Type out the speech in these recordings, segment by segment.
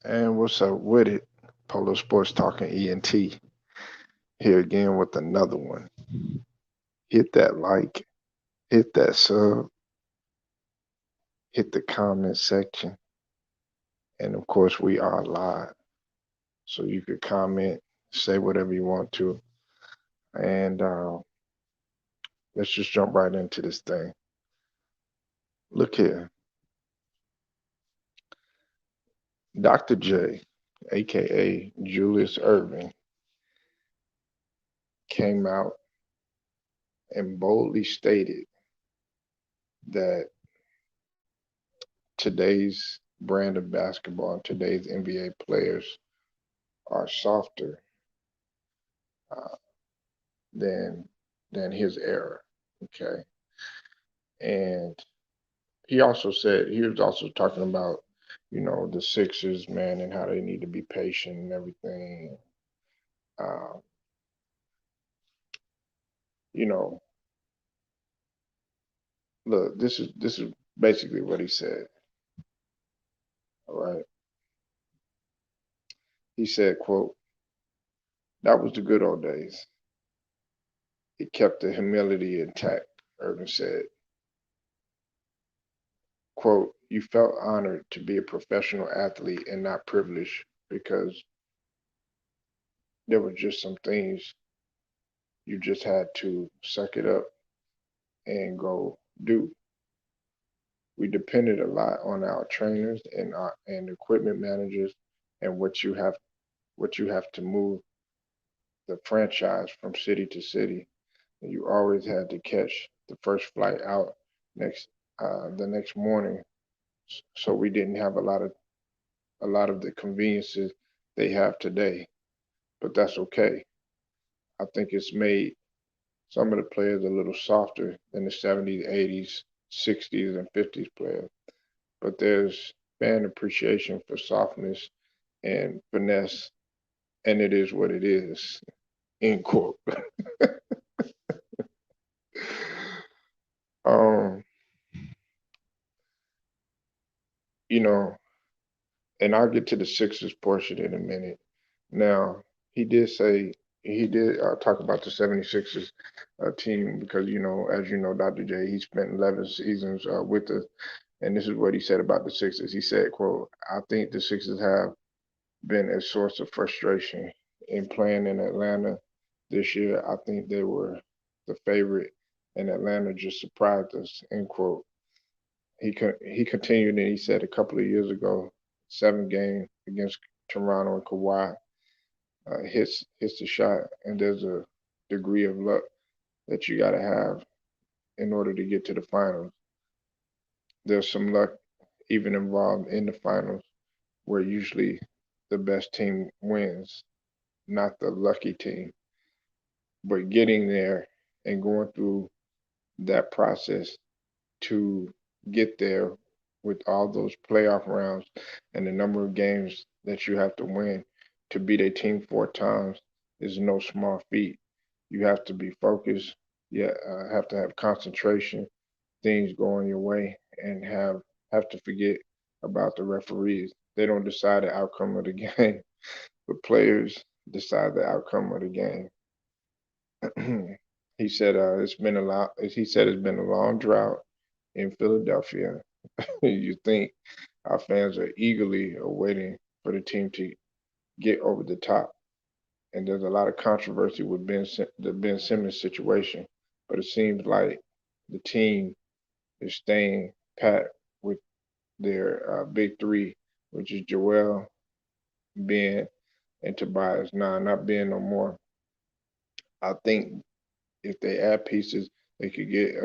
And what's up with it? Polo Sports Talking ENT here again with another one. Hit that like, hit that sub, hit the comment section, and of course we are live, so you could comment, say whatever you want to, and let's just jump right into this thing. Look here, Dr. J, aka Julius Erving, came out and boldly stated that today's brand of basketball and today's NBA players are softer uh, than his era. Okay, and he was also talking about the Sixers, man, and how they need to be patient and everything. Uh, you know, look, this is basically what he said. All right, he said, "quote That was the good old days. It kept the humility intact." Irving said, "Quote You felt honored to be a professional athlete and not privileged because there were just some things you just had to suck it up and go do. We depended a lot on our trainers and equipment managers and what you have to move the franchise from city to city. And you always had to catch the first flight out next the next morning. So we didn't have a lot of the conveniences they have today. But that's okay. I think it's made some of the players a little softer than the 70s, 80s, 60s, and 50s players. But there's fan appreciation for softness and finesse, and it is what it is. End quote. um, you know, and I'll get to the Sixers portion in a minute. Now, he did say he did talk about the 76ers team because as you know, Dr. J, he spent 11 seasons with us, and this is what he said about the Sixers. He said, "quote I think the Sixers have been a source of frustration in playing in Atlanta this year. I think they were the favorite, and Atlanta just surprised us." End quote. He continued and he said a couple of years ago, 7 games against Toronto and Kawhi hits the shot, and there's a degree of luck that you got to have in order to get to the finals. There's some luck even involved in the finals, where usually the best team wins, not the lucky team. But getting there and going through that process to get there with all those playoff rounds and the number of games that you have to win to beat a team 4 times is no small feat. You have to be focused. You have to have concentration, things going your way, and have to forget about the referees. They don't decide the outcome of the game. The players decide the outcome of the game. He said he said it's been a long drought in Philadelphia. You think our fans are eagerly awaiting for the team to get over the top. And there's a lot of controversy with the Ben Simmons situation, but it seems like the team is staying pat with their big three, which is Joel, Ben, and Tobias. Nah, not Ben no more. I think if they add pieces, they could get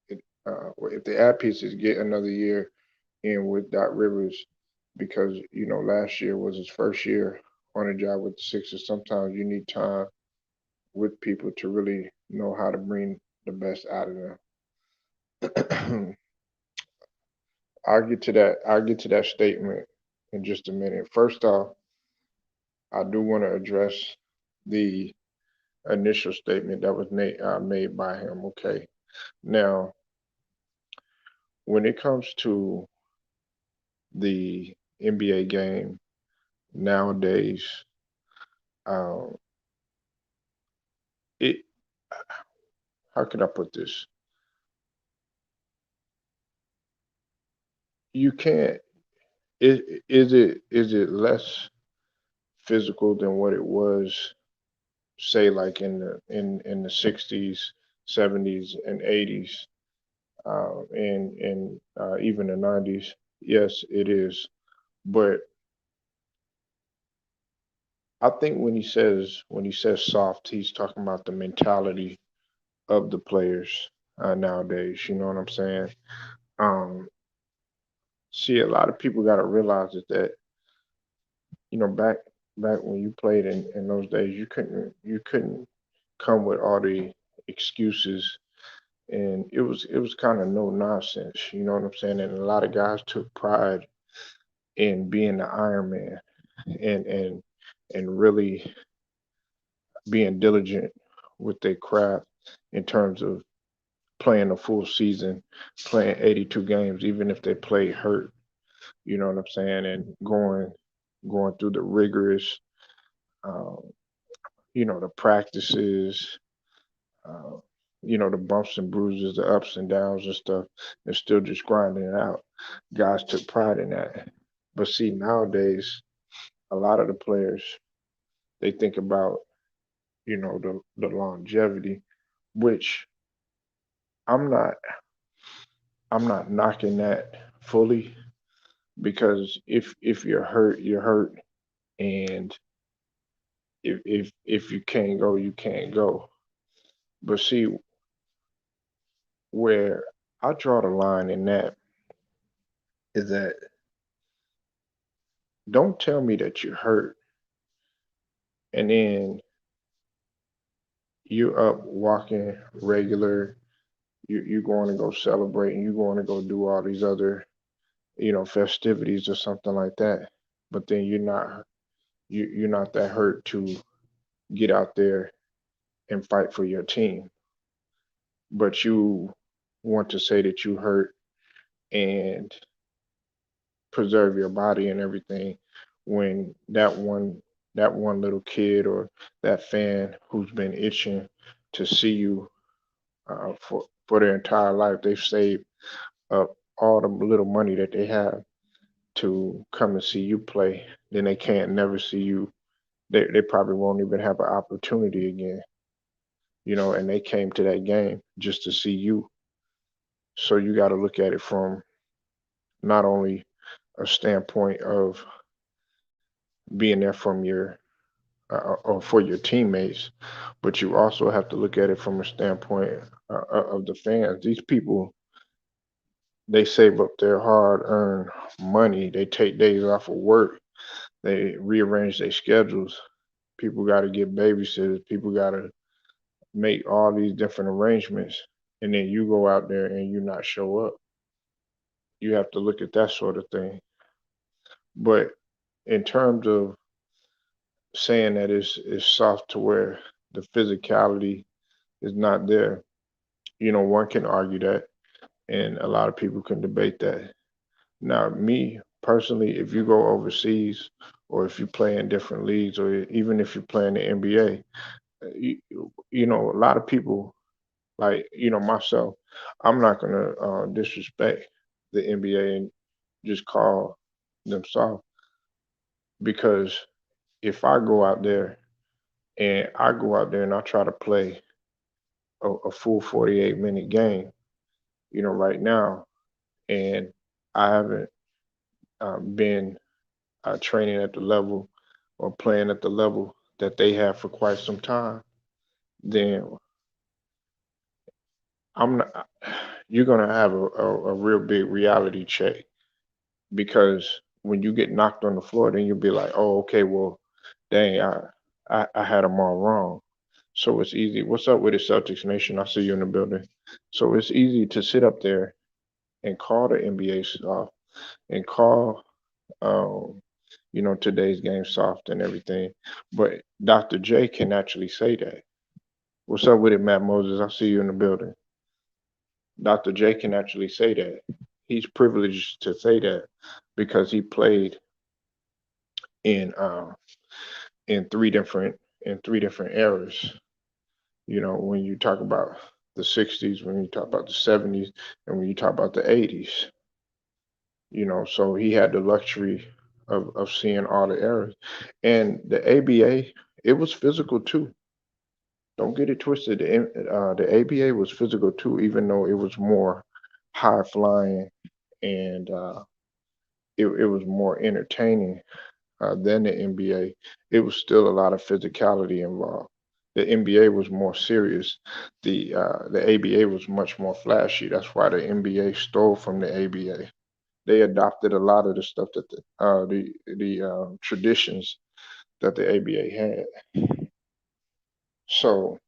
if they add pieces, get another year in with Doc Rivers because last year was his first year on a job with the Sixers. Sometimes you need time with people to really know how to bring the best out of them. I'll get to that. I'll get to that statement in just a minute. First off, I do want to address the initial statement that was made by him. Okay, now when it comes to the NBA game, nowadays, um, it how can I put this? You can't. Is it less physical than what it was, say, like in the 60s, 70s, and 80s, and even the 90s? Yes, it is. But I think when he says soft, he's talking about the mentality of the players nowadays. You know what I'm saying? Um, See, a lot of people got to realize that back when you played in those days, you couldn't come with all the excuses, and it was kind of no nonsense. You know what I'm saying? And a lot of guys took pride in being the Iron Man and really being diligent with their craft in terms of playing a full season, playing 82 games, even if they play hurt. You know what I'm saying? And going through the rigorous, um, the practices, uh, the bumps and bruises, the ups and downs and stuff, and still just grinding it out. Guys took pride in that. But see, nowadays, a lot of the players, they think about, the longevity, which I'm not I'm not knocking that fully, because if you're hurt, you're hurt, and if you can't go, you can't go. But see, where I draw the line in that is that, don't tell me that you're hurt and then you up walking regular, you going to go celebrate and you going to go do all these other, festivities or something like that. But then you're not that hurt to get out there and fight for your team. But you want to say that you hurt and preserve your body and everything, when that one little kid or that fan who's been itching to see you, for their entire life, they've saved up all the little money that they have to come and see you play, then they can't never see you. They probably won't even have an opportunity again, and they came to that game just to see you. So you got to look at it from not only a standpoint of being there from your or for your teammates, but you also have to look at it from a standpoint of the fans. These people, they save up their hard-earned money. They take days off of work. They rearrange their schedules. People got to get babysitters. People got to make all these different arrangements, and then you go out there and you not show up. You have to look at that sort of thing. But in terms of saying that it's soft to where the physicality is not there, one can argue that, and a lot of people can debate that. Now, me personally, if you go overseas, or if you play in different leagues, or even if you play in the NBA, you, a lot of people, like, myself, I'm not going to disrespect the NBA and just call them soft, because if I go out there and I try to play a full 48-minute game, right now, and I haven't been training at the level or playing at the level that they have for quite some time, then I'm not, you're gonna have a real big reality check, because when you get knocked on the floor, then you'll be like, oh, okay, well, dang, I had them all wrong. So it's easy. What's up with it, Celtics Nation? I see you in the building. So it's easy to sit up there and call the NBA soft, and call, um, today's game soft and everything. But Dr. J can actually say that. What's up with it, Matt Moses? I see you in the building. Dr. J can actually say that. He's privileged to say that because he played in in three different eras. You know, when you talk about the 60s, when you talk about the 70s, and when you talk about the 80s, you know, so he had the luxury of seeing all the eras. And the ABA, it was physical too. Don't get it twisted. The ABA was physical too, even though it was more high flying and it was more entertaining than the NBA. It was still a lot of physicality involved. The NBA was more serious. The ABA was much more flashy. That's why the NBA stole from the ABA. They adopted a lot of the stuff that the traditions that the ABA had. So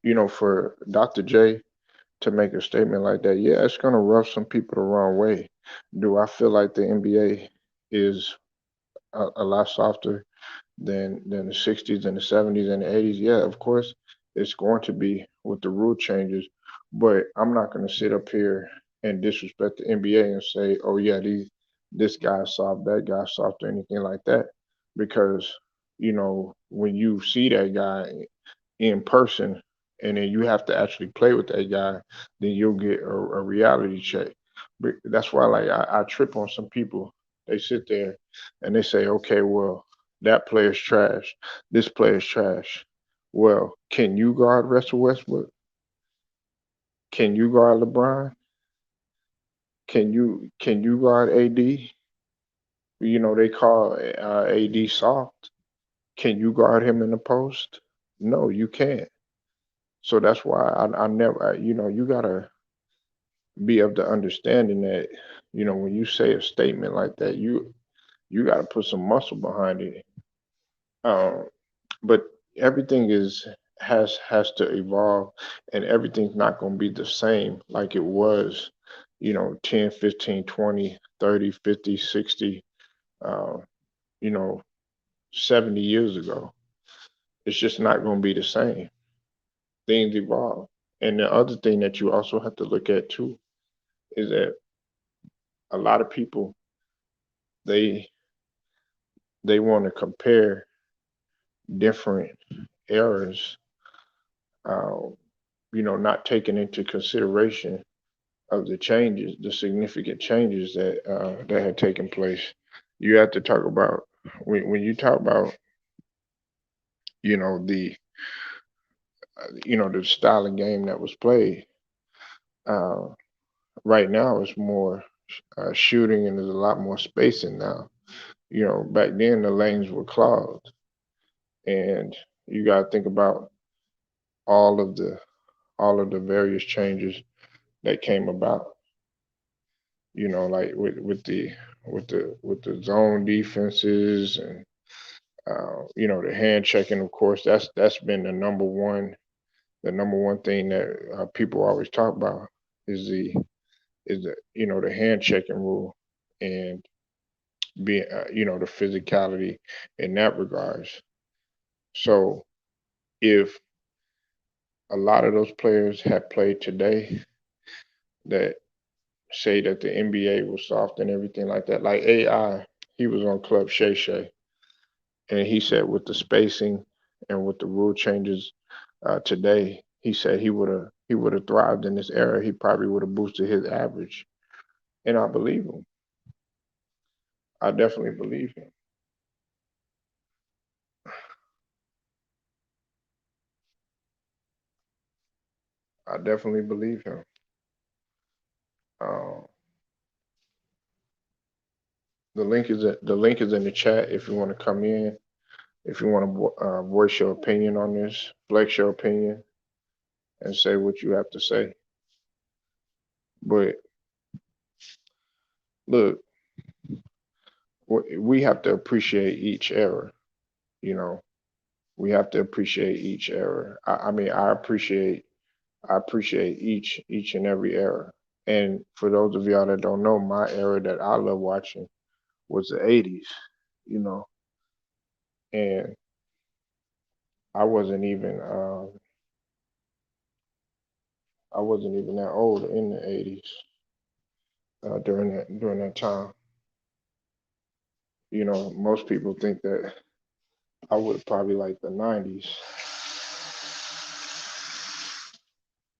you know, for Dr. J to make a statement like that, yeah, it's gonna rub some people the wrong way. Do I feel like the NBA is a lot softer than the 60s and the 70s and the 80s? Yeah, of course, it's going to be with the rule changes, but I'm not going to sit up here and disrespect the NBA and say, oh yeah, this guy's soft, that guy's soft, or anything like that, because you know when you see that guy in person and then you have to actually play with that guy, then you'll get a reality check. But that's why like I trip on some people. They sit there and they say, okay, well, that player's trash. This player's trash. Well, can you guard Russell Westbrook? Can you guard LeBron? Can you guard AD? You know they call AD soft. Can you guard him in the post? No, you can't. So that's why I never, you know, you gotta be of the understanding that, you know, when you say a statement like that, you gotta put some muscle behind it. Um, but everything has to evolve, and everything's not gonna be the same like it was, you know, 10, 15, 20, 30, 50, 60, uh, you know, 70 years ago. It's just not gonna be the same. Things evolve. And the other thing that you also have to look at too is that a lot of people they they want to compare different eras, uh, you know, not taking into consideration of the changes, the significant changes that had taken place. You have to talk about when you talk about, you know, the style of game that was played. Uh, right now, it's more shooting, and there's a lot more spacing now. You know, back then the lanes were clogged, and you got to think about all of the various changes that came about. You know, like with the zone defenses and you know the hand checking. Of course, that's been the number one thing that people always talk about is the you know the hand checking rule and being you know the physicality in that regards. So if a lot of those players had played today that say that the NBA was soft and everything like that. Like AI, he was on Club Shay Shay, and he said with the spacing and with the rule changes today, he said he would have thrived in this era. He probably would have boosted his average, and I believe him. I definitely believe him. I definitely believe him. Uh, the link is in the chat if you want to come in. If you want to voice your opinion on this, flex your opinion, and say what you have to say. But look, we have to appreciate each era. You know, we have to appreciate each era. I mean, I appreciate each and every era. And for those of y'all that don't know, my era that I love watching was the '80s. You know, and I wasn't even I wasn't even that old in the '80s during that time. Most people think that I would have probably liked the '90s,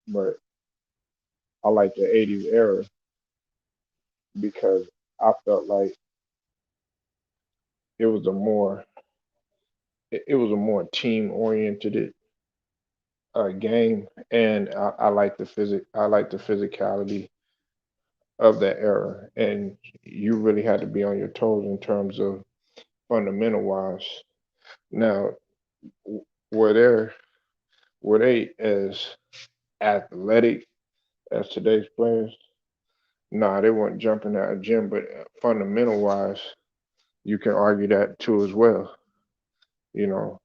but I like the '80s era because I felt like it was a more it was a more team oriented game, and I like the physicality of that era, and you really had to be on your toes in terms of fundamental wise. Now, were there were they as athletic as today's players? Nah, they weren't jumping out of gym, but fundamental wise, you can argue that too as well. You know,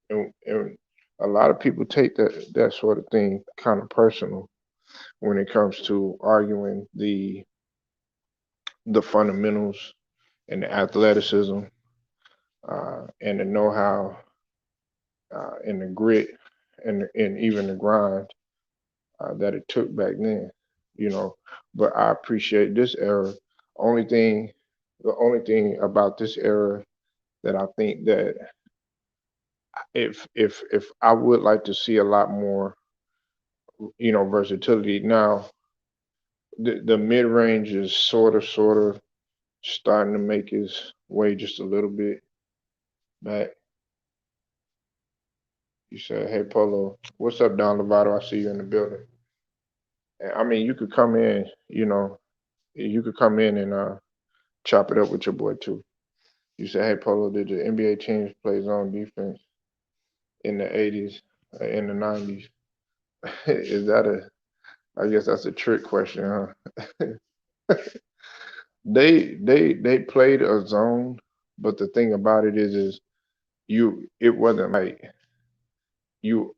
and a lot of people take that sort of thing kind of personal when it comes to arguing the fundamentals and the athleticism and the know-how and the grit and even the grind that it took back then. You know, but I appreciate this era. Only thing, the only thing about this era that I think that if I would like to see a lot more, versatility. Now, the mid range is sort of starting to make his way just a little bit back. You said, "Hey, Polo, what's up, Don Lovato? I see you in the building." And, I mean, you could come in, you could come in and chop it up with your boy too. You said, "Hey, Polo, did the NBA teams play zone defense in the '80s, in the '90s?" Is that a? I guess that's a trick question, huh? They played a zone, but the thing about it is it wasn't like you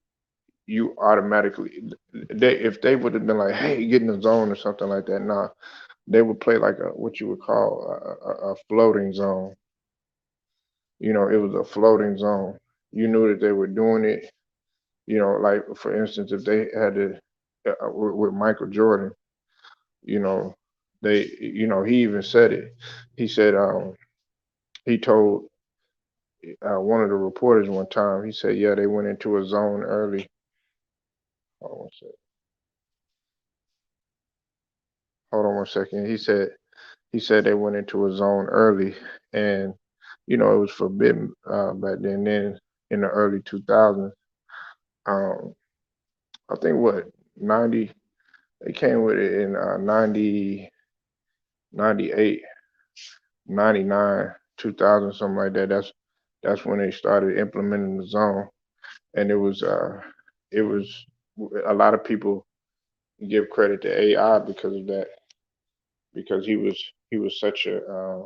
you automatically they if they would have been like, hey, get in the zone or something like that. Nah, they would play like a what you would call a floating zone. It was a floating zone. You knew that they were doing it. Like for instance, if they had to with Michael Jordan, you know, he even said it. He said he told one of the reporters one time. He said, yeah, they went into a zone early. Hold on one second. Hold on one second. He said they went into a zone early, and it was forbidden back then. Then in the early 2000s, um, I think what 90 they came with it in 90, 98, 99, 2000, something like that. That's when they started implementing the zone, and it was a lot of people give credit to AI because of that, because he was such a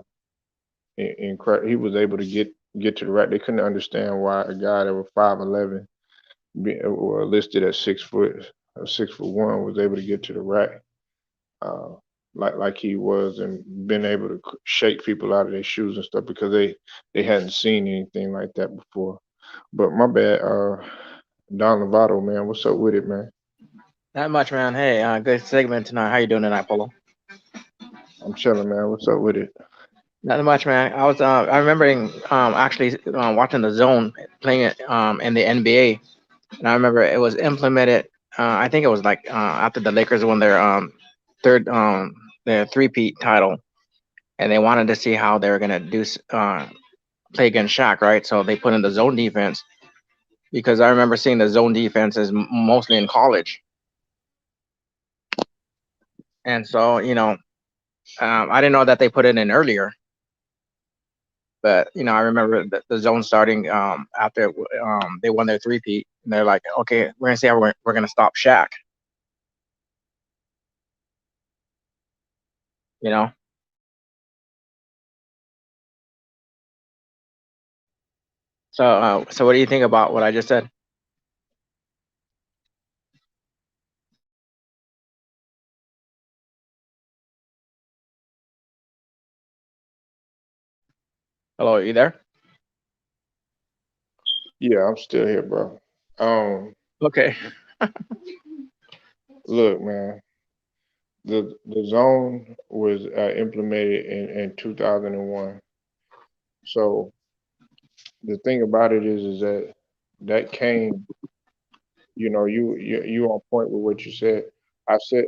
incredible. He was able to get to the right. They couldn't understand why a guy that was 5'11", or listed at 6 foot, 6'1", was able to get to the rack, uh, like he was, and been able to shake people out of their shoes and stuff because they hadn't seen anything like that before. But my bad, Don Lovato, man, what's up with it, man? Not much, man. Hey, good segment tonight. How you doing tonight, Polo? I'm chilling, man. What's up with it? Not much, man. I remembering actually watching the Zone playing it in the NBA, and I remember it was implemented. I think it was like after the Lakers won third their three-peat title, and they wanted to see how they were gonna play against Shaq, right? So they put in the zone defense because I remember seeing the zone defenses mostly in college, and so I didn't know that they put it in earlier. But I remember the zone starting after they won their three-peat, and they're like, "Okay, we're gonna see how we're gonna stop Shaq." You know. So what do you think about what I just said? Hello, are you there? Yeah, I'm still here, bro. Um, Okay. Look, man, the zone was implemented in 2001, So the thing about it is that that came, you on point with what you said.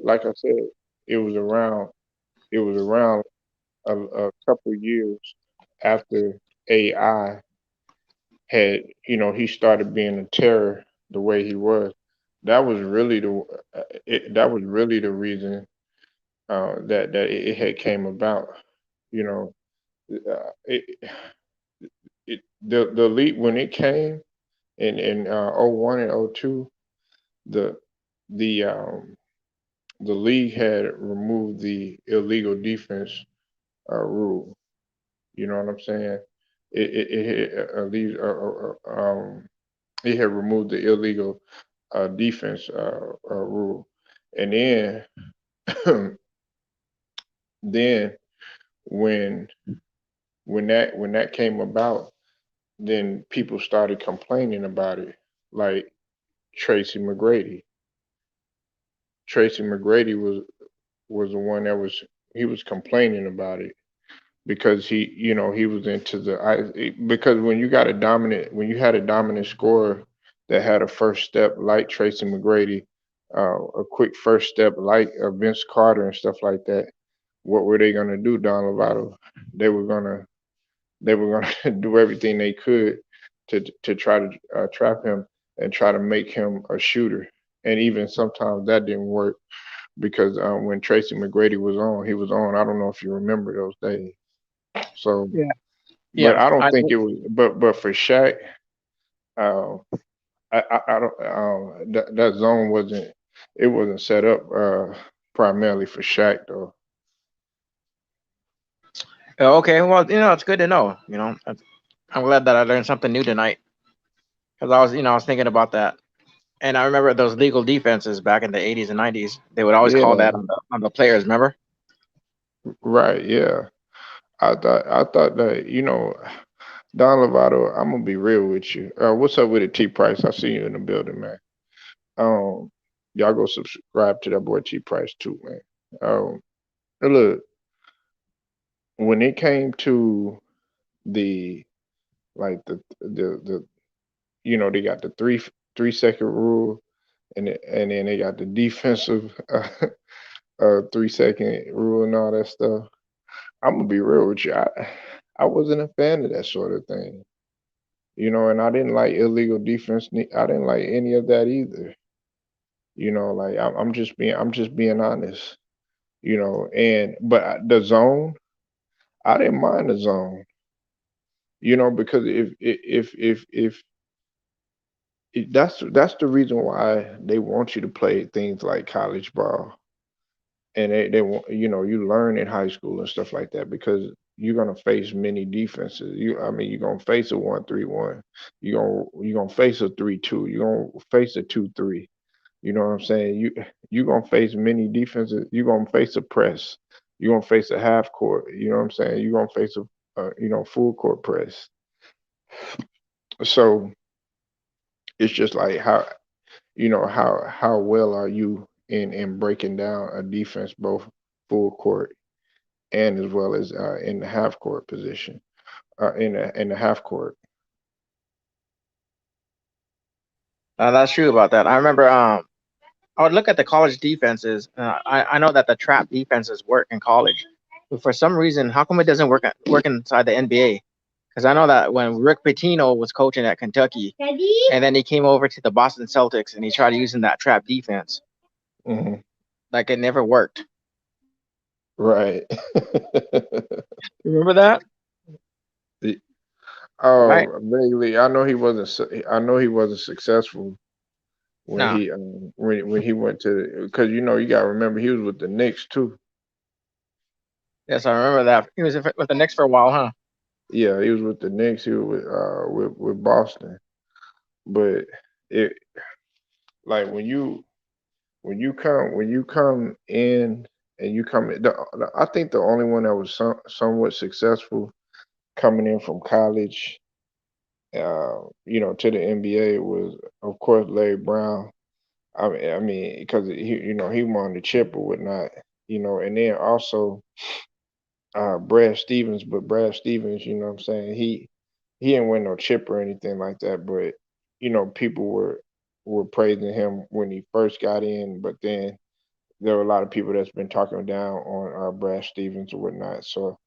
Like I said, it was around it was around a couple years after AI had, he started being a terror the way he was. That was really that was really the reason that it had came about. You know, it, the leap when it came in '01 and '02, the the the league had removed the illegal defense rule. You know what I'm saying? It had removed the illegal defense rule, and then then when when that came about, then people started complaining about it, like Tracy McGrady. Tracy McGrady was the one that he was complaining about it because he was into because when you had a dominant scorer that had a first step like Tracy McGrady, a quick first step like Vince Carter and stuff like that. What were they gonna do, Don Lovato? They were gonna they were gonna do everything they could to try to trap him and try to make him a shooter. And even sometimes that didn't work because when Tracy McGrady was on, he was on. I don't know if you remember those days. So, Yeah. but Yeah. I don't think it was. But for Shaq, uh, I don't. That zone wasn't. It wasn't set up primarily for Shaq though. Okay. Well, it's good to know. I'm glad that I learned something new tonight because I was thinking about that, and I remember those legal defenses back in the '80s and '90s. They would always call Yeah, that on the players. Remember? right. Yeah, I thought that Don Lovato. I'm gonna be real with you. What's up with it, T Price? I see you in the building, man. Um, y'all go subscribe to that boy T Price too, man. Look, when it came to the the they got the 3 second rule, and then they got the defensive 3 second rule and all that stuff. I'm gonna be real with you. I wasn't a fan of that sort of thing, and I didn't like illegal defense. I didn't like any of that either. Like I'm just being honest. And but the zone, I didn't mind the zone. Because that's the reason why they want you to play things like college ball, and they want you learn in high school and stuff like that because you're gonna face many defenses. I mean you're gonna face a 1-3-1, you're gonna face a 3-2, you're gonna face a 2-3. You know what I'm saying? You're gonna face many defenses. You're gonna face a press. You're gonna face a half court. You know what I'm saying? You're gonna face a full court press. So it's just like how well are you in breaking down a defense both full court and as well as in the half court position, in the half court. That's true about that. I remember. I would look at the college defenses. I know that the trap defenses work in college, but for some reason, how come it doesn't work inside the NBA? Because I know that when Rick Pitino was coaching at Kentucky, and then he came over to the Boston Celtics and he tried using that trap defense, Hmm. like it never worked. Right. Remember that? The- Right? oh, vaguely. I know he wasn't successful when No. he went to because you got to remember he was with the Knicks too. Yes, I remember that. He was with the Knicks for a while, huh? Yeah, he was with the Knicks. He was with Boston. But it like when you come in and you come in, I think the only one that was somewhat successful coming in from college, to the NBA was of course Larry Brown. I mean, because he won the chip or whatnot, and then also Brad Stevens, but Brad Stevens, you know what I'm saying, he didn't win no chip or anything like that, but people were praising him when he first got in, but then there were a lot of people that's been talking down on Brad Stevens or whatnot. So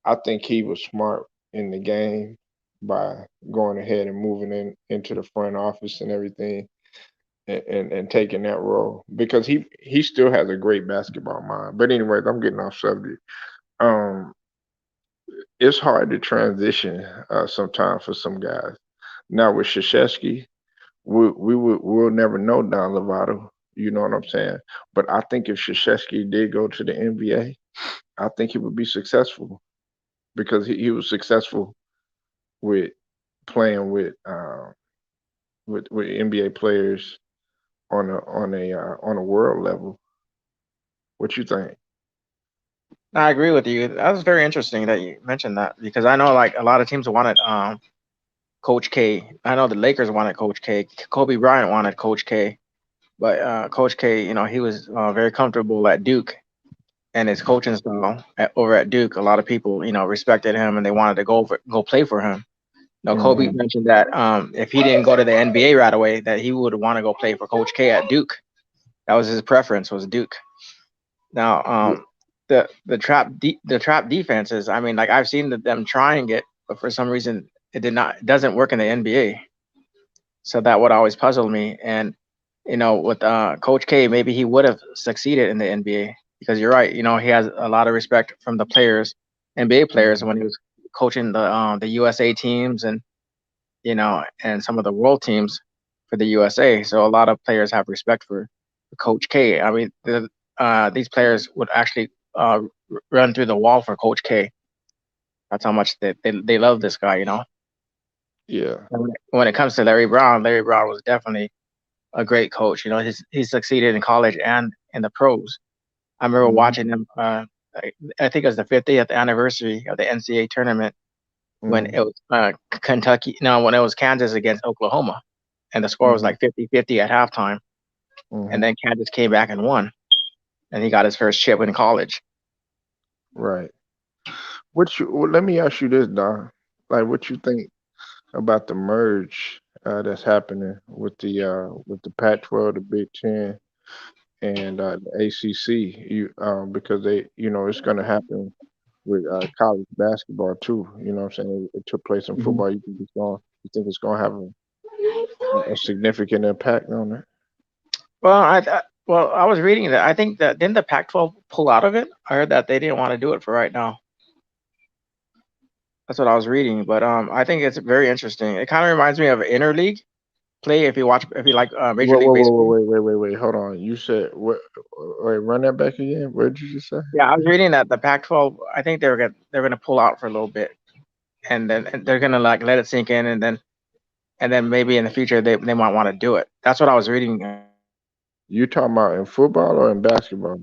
I think he was smart in the game by going ahead and moving into the front office and everything, and taking that role because he still has a great basketball mind. But anyways, I'm getting off subject. Um, it's hard to transition sometimes for some guys. Now with Krzyzewski, we'll never know Don Lovato. You know what I'm saying? But I think if Krzyzewski did go to the NBA, I think he would be successful because he was successful with playing with NBA players on a world level. What you think? I agree with you. That was very interesting that you mentioned that because I know like a lot of teams wanted Coach K. I know the Lakers wanted Coach K. Kobe Bryant wanted Coach K. But Coach K, he was very comfortable at Duke and his coaching style over at Duke. A lot of people, respected him and they wanted to go play for him. Kobe Hmm. mentioned that if he didn't go to the NBA right away, that he would want to go play for Coach K at Duke. That was his preference, was Duke. Now, the trap defenses. I mean, like I've seen them trying it, but for some reason it doesn't work in the NBA. So that would always puzzle me. And with Coach K, maybe he would have succeeded in the NBA because you're right. He has a lot of respect from the players, NBA players, when he was coaching the USA teams and some of the world teams for the USA. So a lot of players have respect for Coach K. I mean, these players would actually run through the wall for Coach K. That's how much they love this guy. Yeah. And when it comes to Larry Brown was definitely a great coach. He succeeded in college and in the pros. I remember Hmm. watching him. I think it was the 50th anniversary of the NCAA tournament when Hmm. it was Kentucky. No, when it was Kansas against Oklahoma, and the score was Hmm. like 50-50 at halftime, and Hmm. then Kansas came back and won, and he got his first chip in college. Right. Well, let me ask you this, Don. Like, what you think about the merge that's happening with the Pac-12, the Big Ten, and the ACC? Because it's going to happen with college basketball too. You know what I'm saying? It took place in Mhm. football. You think it's going to have a significant impact on it? Well, I was reading that. I think that didn't the Pac-12 pull out of it? I heard that they didn't want to do it for right now. That's what I was reading, but I think it's very interesting. It kind of reminds me of interleague play if you like Major Whoa, League whoa, whoa, whoa, Baseball. wait. Hold on. You said what? Wait, run that back again. What did you just say? Yeah, I was reading that the Pac-12. I think they're gonna pull out for a little bit, and then they're gonna like let it sink in, and then maybe in the future they might want to do it. That's what I was reading. You talking about in football or in basketball?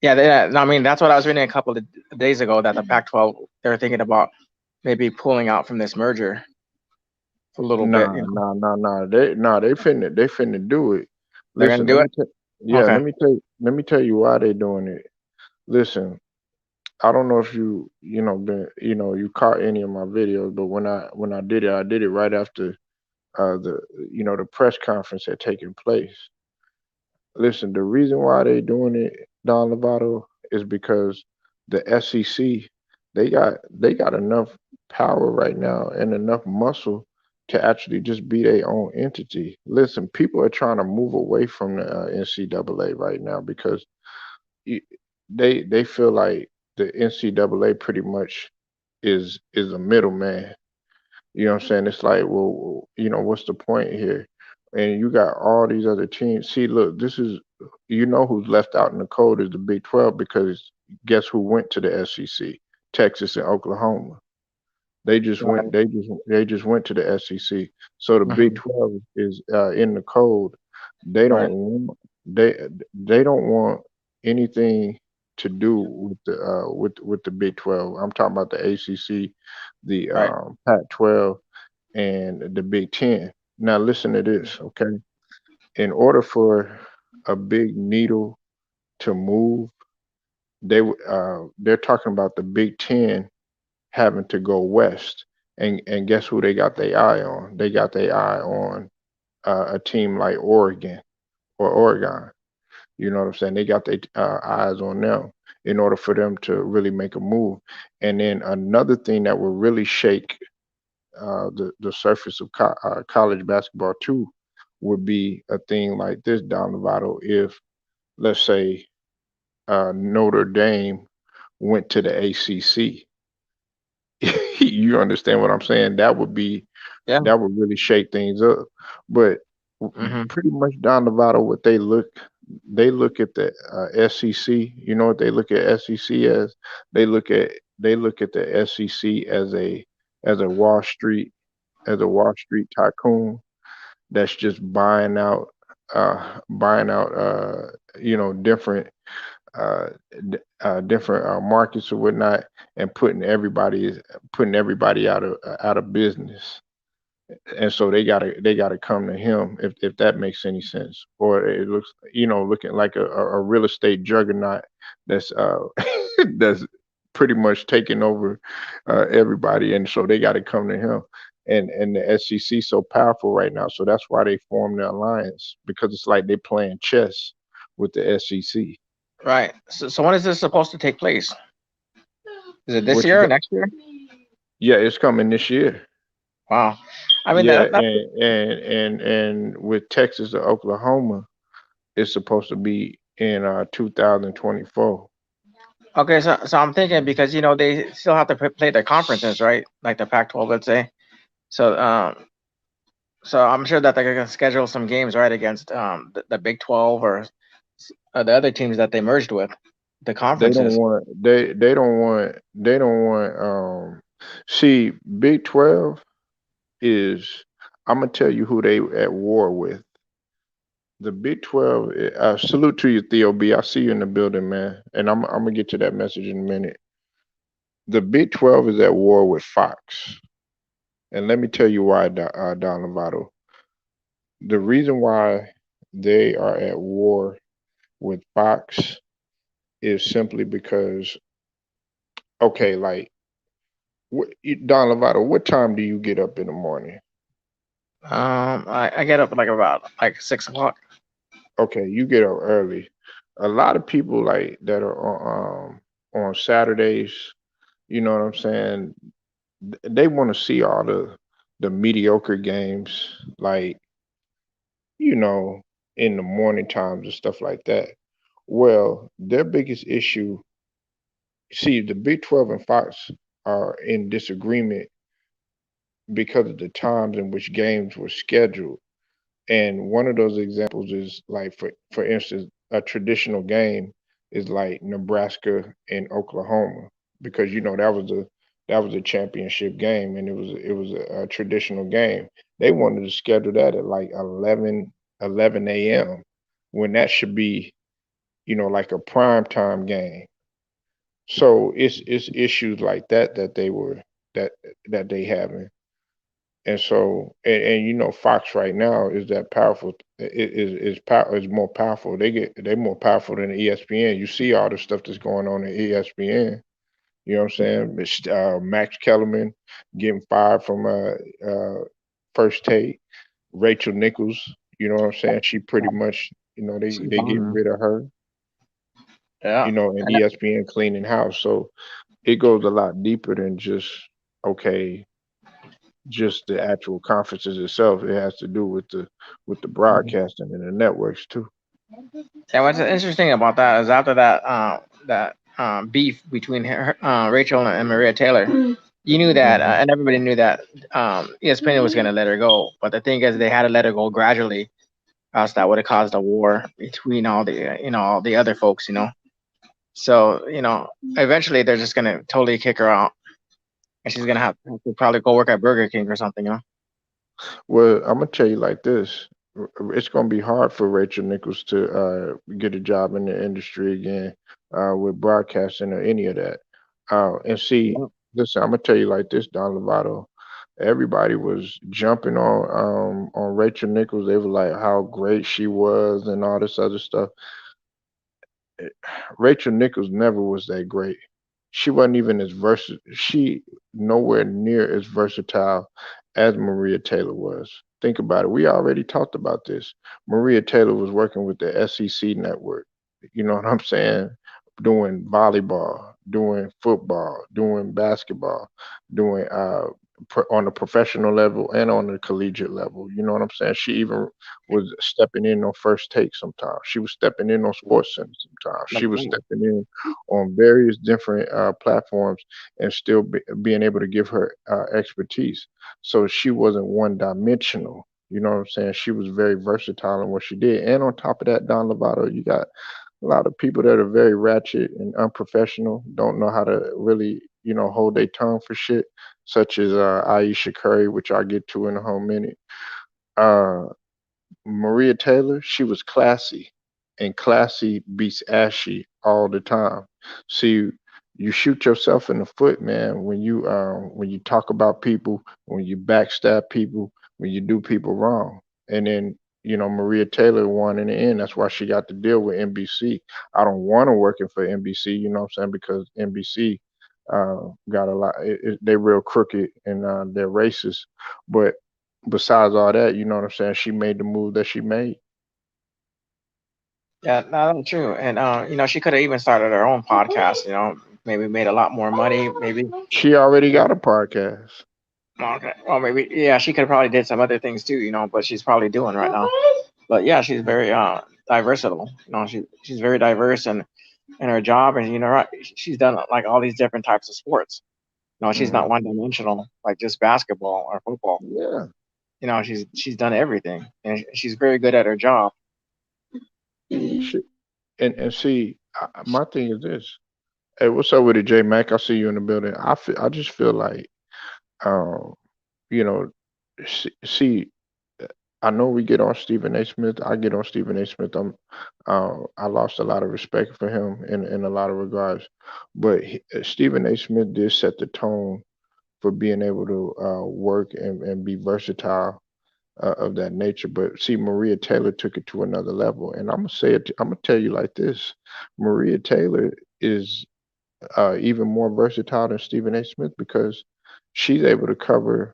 Yeah, no, I mean that's what I was reading a couple of days ago that the Pac-12 they're thinking about maybe pulling out from this merger for a little bit. Nah. They finna do it. They're gonna Listen, do it. yeah, Okay. let me tell you why they doing it. Listen, I don't know if you caught any of my videos, but when I did it right after the the press conference had taken place. Listen, the reason why they doing it, Don Lovato, is because the SEC they got enough power right now and enough muscle to actually just be their own entity. Listen, people are trying to move away from the NCAA right now because y- they feel like the NCAA pretty much is a middleman. You know what I'm saying? It's like, well, what's the point here? And you got all these other teams. See, look, this is, who's left out in the cold is the Big 12 because guess who went to the SEC? Texas and Oklahoma. Right. They just went to the SEC. So the Big Hmm. 12 is in the cold. They don't Right. want they they don't want anything to do with the Big 12. I'm talking about the ACC, the Right. Pac-12, and the Big Ten. Now listen to this, okay? In order for a big needle to move, they're talking about the Big Ten having to go west, and guess who they got their eye on? They got their eye on a team like Oregon or Oregon. You know what I'm saying? They got their eyes on them in order for them to really make a move. And then another thing that will really shake the surface of college basketball too would be a thing like this down the bottle. If let's say Notre Dame went to the ACC, you understand what I'm saying? Yeah. That would really shake things up. But Hmm. pretty much down the bottom, what they look at the SEC. You know what they look at SEC as? They look at they look at the SEC as a Wall Street Wall Street tycoon that's just buying out different uh, different markets or whatnot, and putting everybody out of business. And so they gotta come to him if that makes any sense. Or it looks, looking like a real estate juggernaut that's that's pretty much taking over everybody, and so they got to come to him. And the SEC so powerful right now, so that's why they formed the alliance, because it's like they playing chess with the SEC. Right. So when is this supposed to take place? Is it this What you year or got? next year? Yeah, it's coming this year. Wow. I mean, Yeah, that's and with Texas to Oklahoma, it's supposed to be in 2024. okay. So I'm thinking because they still have to play their conferences, right? Like the Pac-12, let's say. So so I'm sure that they're gonna schedule some games right against the Big 12 or the other teams that they merged with, the conferences. They don't want see, Big 12 is, I'm gonna tell you who they at war with. The Big 12, salute to you, Theo B. I see you in the building, man. And I'm gonna get to that message in a minute. The Big 12 is at war with Fox. And let me tell you why, Don Lovato. The reason why they are at war with Fox is simply because, okay, like, Don Lovato, what time do you get up in the morning? I get up like about like 6 o'clock. Okay, you get up early. A lot of people like that are on Saturdays, you know what I'm saying? They want to see all the mediocre games, like, you know, in the morning times and stuff like that. Well, their biggest issue, see, the Big 12 and Fox are in disagreement because of the times in which games were scheduled. And one of those examples is like, for instance, a traditional game is like Nebraska and Oklahoma, because that was a championship game, and it was a traditional game. They wanted to schedule that at like 11 a.m. when that should be, like a prime time game. So it's issues like that that that they having. And so, and Fox right now is that powerful. Is more powerful. They're more powerful than ESPN. You see all the stuff that's going on in ESPN. You know what I'm saying? Max Kellerman getting fired from First Take. Rachel Nichols. You know what I'm saying? She pretty much, So they getting rid of her. yeah. And And ESPN cleaning house. So it goes a lot deeper than just, okay, just the actual conferences itself. It has to do with the broadcasting and the networks too. and what's interesting about that is after that beef between Rachel and Maria Taylor, you knew that, Hmm. and everybody knew that ESPN was gonna let her go. But the thing is, they had to let her go gradually, else that would have caused a war between all the all the other folks. So eventually they're just gonna totally kick her out, and she's gonna have to probably go work at Burger King or something. Well, I'm gonna tell you like this: it's gonna be hard for Rachel Nichols to get a job in the industry again, with broadcasting or any of that. And see, listen, I'm gonna tell you like this, Don Lovato. Everybody was jumping on Rachel Nichols. They were like how great she was and all this other stuff. Rachel Nichols never was that great. She wasn't even as versatile. She nowhere near as versatile as Maria Taylor was. Think about it. We already talked about this. Maria Taylor was working with the SEC network. You know what I'm saying? Doing volleyball, doing football, doing basketball, doing on the professional level and on the collegiate level. You know what I'm saying? She even was stepping in on First Take sometimes. She was stepping in on Sports Center sometimes. She Like, was stepping in on various different platforms and still being able to give her expertise. So she wasn't one dimensional. You know what I'm saying? She was very versatile in what she did. And on top of that, Don Lovato, you got a lot of people that are very ratchet and unprofessional, don't know how to really, hold their tongue for shit, such as Aisha Curry, which I'll get to in a whole minute. Uh, Maria Taylor, she was classy, and classy beats ashy all the time. See, you shoot yourself in the foot, man, when you talk about people, when you backstab people, when you do people wrong. And then, Maria Taylor won in the end. That's why she got to deal with NBC. I don't want her working for NBC, you know what I'm saying? Because NBC got a lot. They real crooked and they're racist. But besides all that, you know what I'm saying? She made the move that she made. yeah, no, that's true. And she could have even started her own podcast. Maybe made a lot more money. Maybe. She already got a podcast. Okay. Well, maybe. Yeah, she could have probably did some other things too. But she's probably doing right now. But yeah, she's very versatile. She's very diverse in her job, and right, she's done like all these different types of sports. She's not Hmm. one dimensional like just basketball or football. Yeah. She's done everything, and she's very good at her job. She, and see, my thing is this. Hey, what's up with it, J Mac? I see you in the building. I just feel like, um, you know, see, I know we get on Stephen A. Smith. I get on Stephen A. Smith. I lost a lot of respect for him in a lot of regards, but Stephen A. Smith did set the tone for being able to work and be versatile of that nature. But see, Maria Taylor took it to another level, and I'm gonna say it. I'm gonna tell you like this: Maria Taylor is even more versatile than Stephen A. Smith because she's able to cover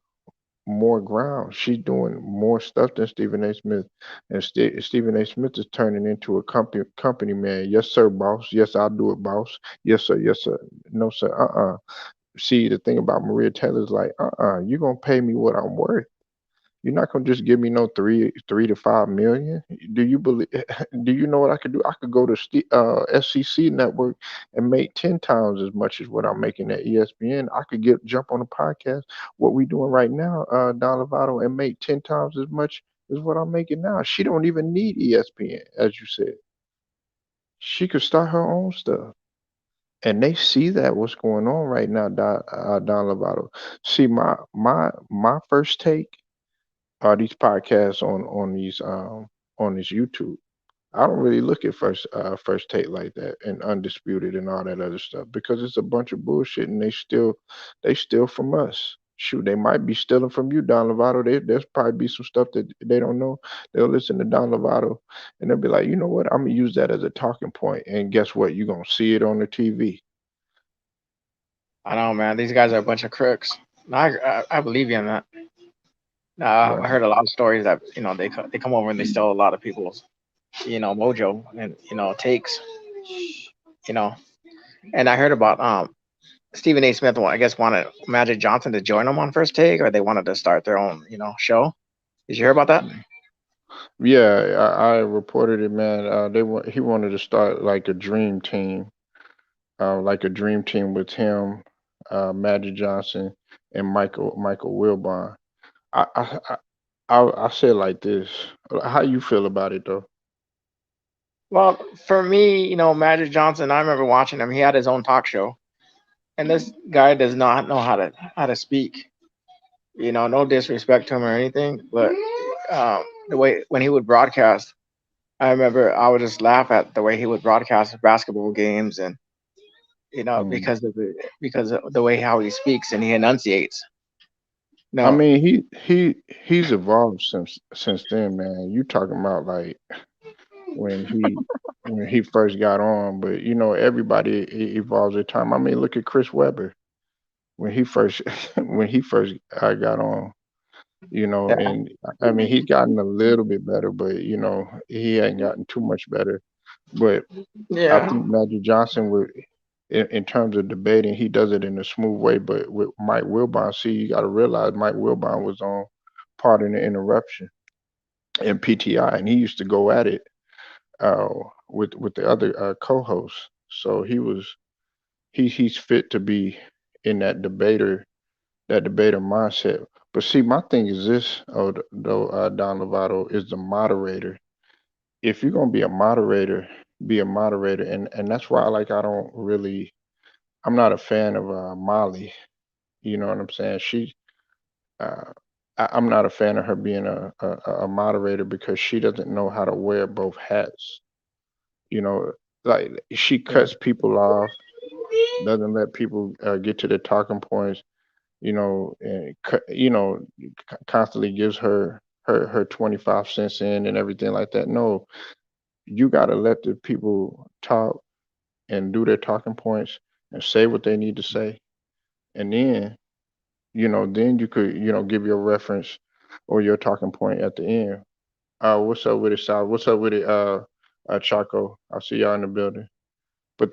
more ground. She's doing more stuff than Stephen A. Smith, and Stephen A. Smith is turning into a company man. Yes, sir, boss. Yes, I'll do it, boss. Yes, sir. Yes, sir. No, sir. See, the thing about Maria Taylor is like, you're gonna pay me what I'm worth. You're not gonna just give me no three to 5 million. Do you believe? Do you know what I could do? I could go to SCC network and make 10 times as much as what I'm making at ESPN. I could jump on a podcast, what we doing right now, Don Lovato, and make 10 times as much as what I'm making now. She don't even need ESPN, as you said. She could start her own stuff. And they see that what's going on right now, Don Lovato. See, my first take these podcasts on this YouTube. I don't really look at first take like that and undisputed and all that other stuff because it's a bunch of bullshit and they steal from us. Shoot, they might be stealing from you, Don Lovato. There's probably be some stuff that they don't know. They'll listen to Don Lovato and they'll be like, you know what? I'm gonna use that as a talking point. And guess what? You're gonna see it on the TV. I know, man. These guys are a bunch of crooks. No, I believe you in that. I Right. heard a lot of stories that they come over and they steal a lot of people's mojo and takes. You know, and I heard about Stephen A. Smith. I guess wanted Magic Johnson to join them on First Take, or they wanted to start their own show. Did you hear about that? Yeah, I reported it, man. He wanted to start like a dream team with him, Magic Johnson, and Michael Wilbon. I say it like this. How you feel about it though? Well, for me, Magic Johnson. I remember watching him. He had his own talk show, and this guy does not know how to speak. No disrespect to him or anything, but the way when he would broadcast, I remember I would just laugh at the way he would broadcast basketball games, and Mm. because of the way how he speaks and he enunciates. I No, mean, he's evolved since then, man. You talking about like when he when he first got on. But everybody evolves their time. I mean, look at Chris Webber when he first when he first got on. Yeah, And I mean he's gotten a little bit better, but he ain't gotten too much better. But I yeah, think Magic Johnson would, in terms of debating, he does it in a smooth way. But with Mike Wilbon, see, you got to realize Mike Wilbon was on part in the interruption in PTI, and he used to go at it uh, with the other co-hosts. So he's fit to be in that debater mindset. But see, my thing is this, though, Don Lovato is the moderator. If you're gonna be a moderator, and that's why I don't really, I'm not a fan of Molly. You know what I'm saying? Uh, I'm not a fan of her being a moderator because she doesn't know how to wear both hats. You know, like she cuts people off, doesn't let people get to their talking points. And constantly gives her 25 cents in and everything like that. No, you got to let the people talk and do their talking points and say what they need to say. And then you could, give your reference or your talking point at the end. What's up with it, Sal? What's up with it, Chaco? I see y'all in the building. But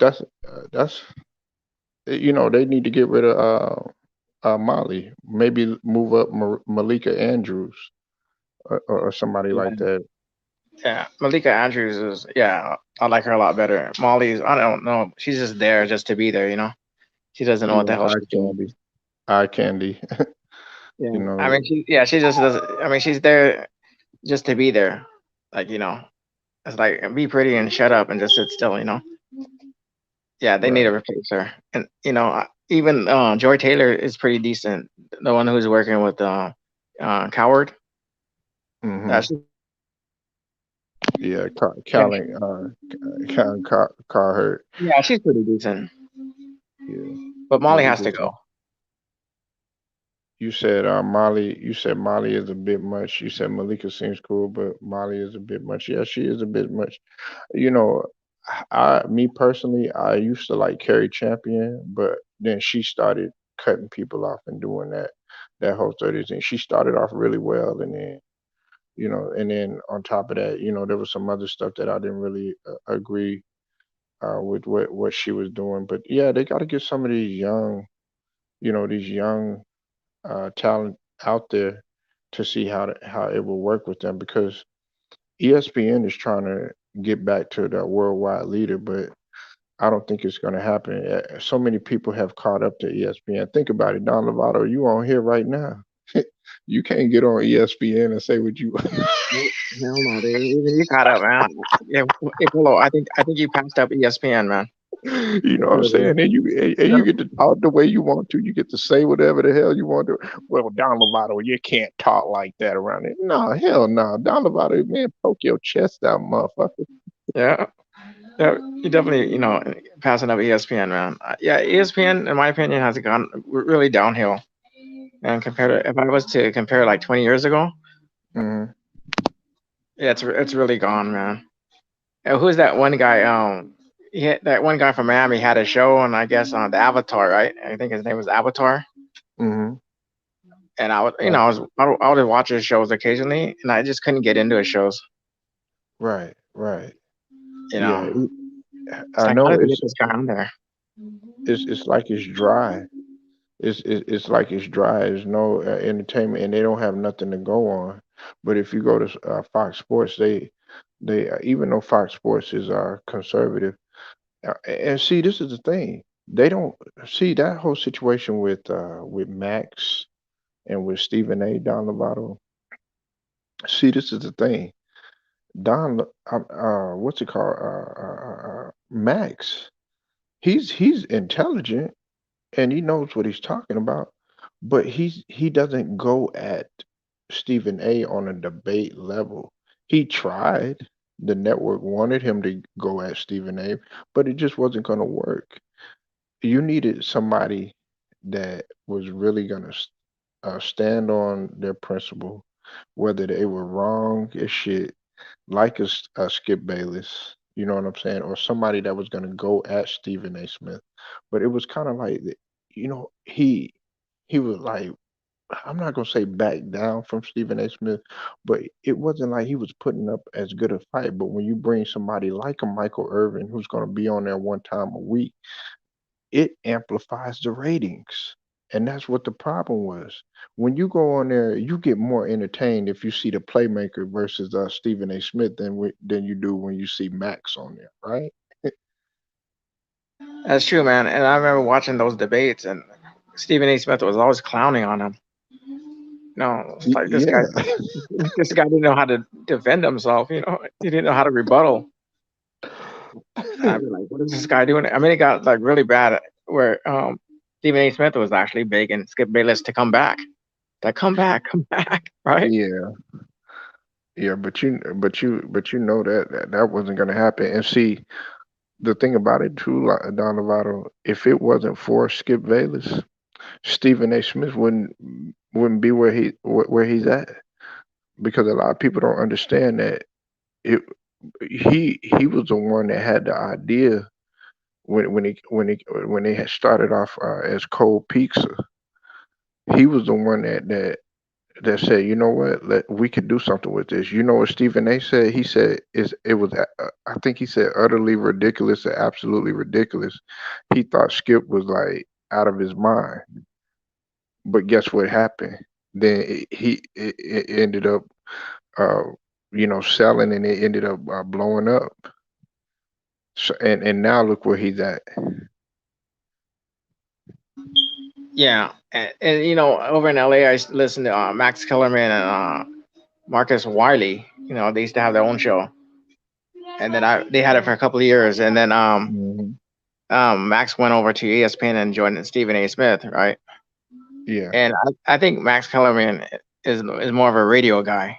they need to get rid of Molly. Maybe move up Malika Andrews or somebody like yeah, that. yeah. Malika Andrews is, yeah, I like her a lot better. Molly's, I don't know, she's just there just to be there, you know. She doesn't know what the hell Eye she's doing. candy, eye candy. Yeah, you I know, mean, she just does. I mean, she's there just to be there, like it's like be pretty and shut up and just sit still, you know. Yeah, they need to right. replace her, and even Joy Taylor is pretty decent. The one who's working with Coward. hmm That's Yeah, yeah, Callan, Callan Carhart. yeah, she's pretty decent. Yeah, But yeah, Molly they has to just. go. You said Molly. You said Molly is a bit much. You said Malika seems cool, but Molly is a bit much. Yeah, she is a bit much. You know, me personally, I used to like Carrie Champion, but then she started cutting people off and doing that whole 30 thing. She started off really well, and then on top of that, there was some other stuff that I didn't really agree with what she was doing. But yeah, they got to get some of these young talent out there to see how it will work with them because ESPN is trying to get back to the worldwide leader, but I don't think it's going to happen. So many people have caught up to ESPN. Think about it, Don Lovato, you on here right now. You can't get on ESPN and say what you. Hell hell no, dude. Even you caught up, man. Yeah, hey, Polo, I think you passed up ESPN, man. You know For what I'm sure, dude. saying? And you Yeah, get to talk the way you want to. You get to say whatever the hell you want to. Well, Don Lovato, you can't talk like that around it. No, hell no. Don Lovato, man, poke your chest out, motherfucker. yeah, yeah. You definitely, passing up ESPN, man. Yeah, ESPN, in my opinion, has gone really downhill. And compared to, if I was to compare like 20 years ago, Mm-hmm. yeah, it's really gone, man. Who's that one guy? That one guy from Miami had a show on, I guess, on the Avatar, right? I think his name was Avatar. Mm-hmm. And I was, I would watch his shows occasionally, and I just couldn't get into his shows. Right, right. You Yeah, know, it's I like, how know did they get it's this guy on there? it's it's like it's dry. It's like it's dry. There's no entertainment, and they don't have nothing to go on. But if you go to Fox Sports, they even though Fox Sports is conservative, and see, this is the thing. They don't see that whole situation with Max and with Stephen A. Don Lovato. See, this is the thing. What's it called? Max. He's intelligent and he knows what he's talking about, but he doesn't go at Stephen A. on a debate level. He tried. The network wanted him to go at Stephen A., but it just wasn't going to work. You needed somebody that was really going to stand on their principle, whether they were wrong as shit, like a Skip Bayless. You know what I'm saying? Or somebody that was gonna go at Stephen A. Smith. But it was kind of like, he was like, I'm not gonna say back down from Stephen A. Smith, but it wasn't like he was putting up as good a fight. But when you bring somebody like a Michael Irvin who's gonna be on there one time a week, it amplifies the ratings. And that's what the problem was. When you go on there, you get more entertained if you see the playmaker versus Stephen A. Smith than you do when you see Max on there, right? That's true, man. And I remember watching those debates, and Stephen A. Smith was always clowning on him. No, it's like Yeah, this guy didn't know how to defend himself. He didn't know how to rebuttal. I'd be like, what is this guy doing? I mean, it got like really bad where Stephen A. Smith was actually begging Skip Bayless to come back. Like, come back, right? yeah, yeah. But you know that wasn't gonna happen. And see, the thing about it too, like, Don Lovato, if it wasn't for Skip Bayless, Stephen A. Smith wouldn't be where he's at, because a lot of people don't understand that it he was the one that had the idea when they had started off as Cold Pizza. He was the one that said, you know what, we could do something with this. You know what Stephen A. said? He said it was I think he said utterly ridiculous and absolutely ridiculous. He thought Skip was like out of his mind. But guess what happened? Then it ended up uh, selling, and it ended up blowing up. So, and now look where he's at. Yeah, and over in LA, I listened to Max Kellerman and Marcus Wiley. They used to have their own show, and then they had it for a couple of years, and then Hmm. Max went over to ESPN and joined Stephen A. Smith, right? Yeah, And I think Max Kellerman is more of a radio guy,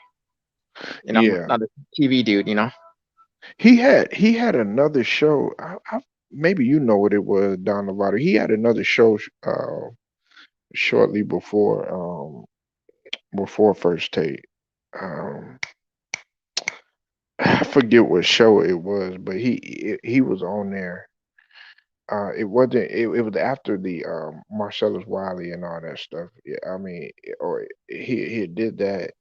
yeah. not a TV dude. He had another show. Maybe you know what it was, Don Lovato. He had another show shortly before First Take. Um, I forget what show it was, but he was on there. It wasn't. It was after the Marcellus Wiley and all that stuff. Yeah, I mean, or he did that.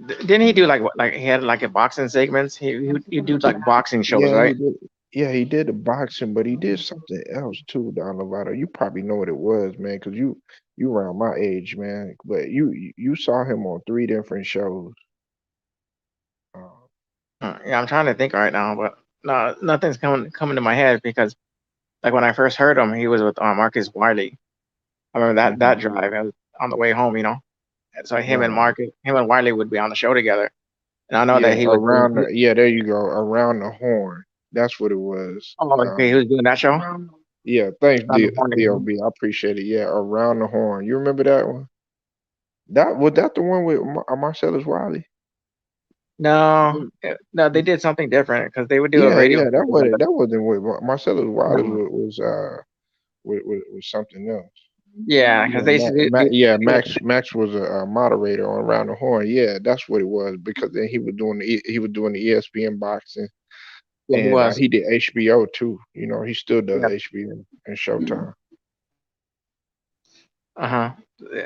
Didn't he do like he had like a boxing segments? He do like boxing shows, Yeah, he right? did. Yeah, he did the boxing, but he did something else too, Don Lovato. You probably know what it was, man, because you around my age, man. But you saw him on three different shows. Uh, Yeah, I'm trying to think right now, but no, nothing's coming to my head because like when I first heard him, he was with Marcus Wiley. I remember that mhm. drive. I was on the way home, And so Right. him and Wiley would be on the show together, and I know that Yeah, he was doing. there you go, around the horn. That's what it was. Oh, okay, he was doing that show Yeah, thanks, on the morning. DLB. I appreciate it. Yeah, around the horn. You remember that one? That the one with Marcellus Wiley? No, no, they did something different because they would do a Yeah, radio yeah, show together. that wasn't what Marcellus Wallace No. was something else. Yeah, because Yeah, they used to yeah, do Max was a moderator on Around the Horn. Yeah, that's what it was, because then he was doing the ESPN boxing, yeah, he and was. he did HBO too. He still does Yeah. HBO and Showtime. Uh-huh.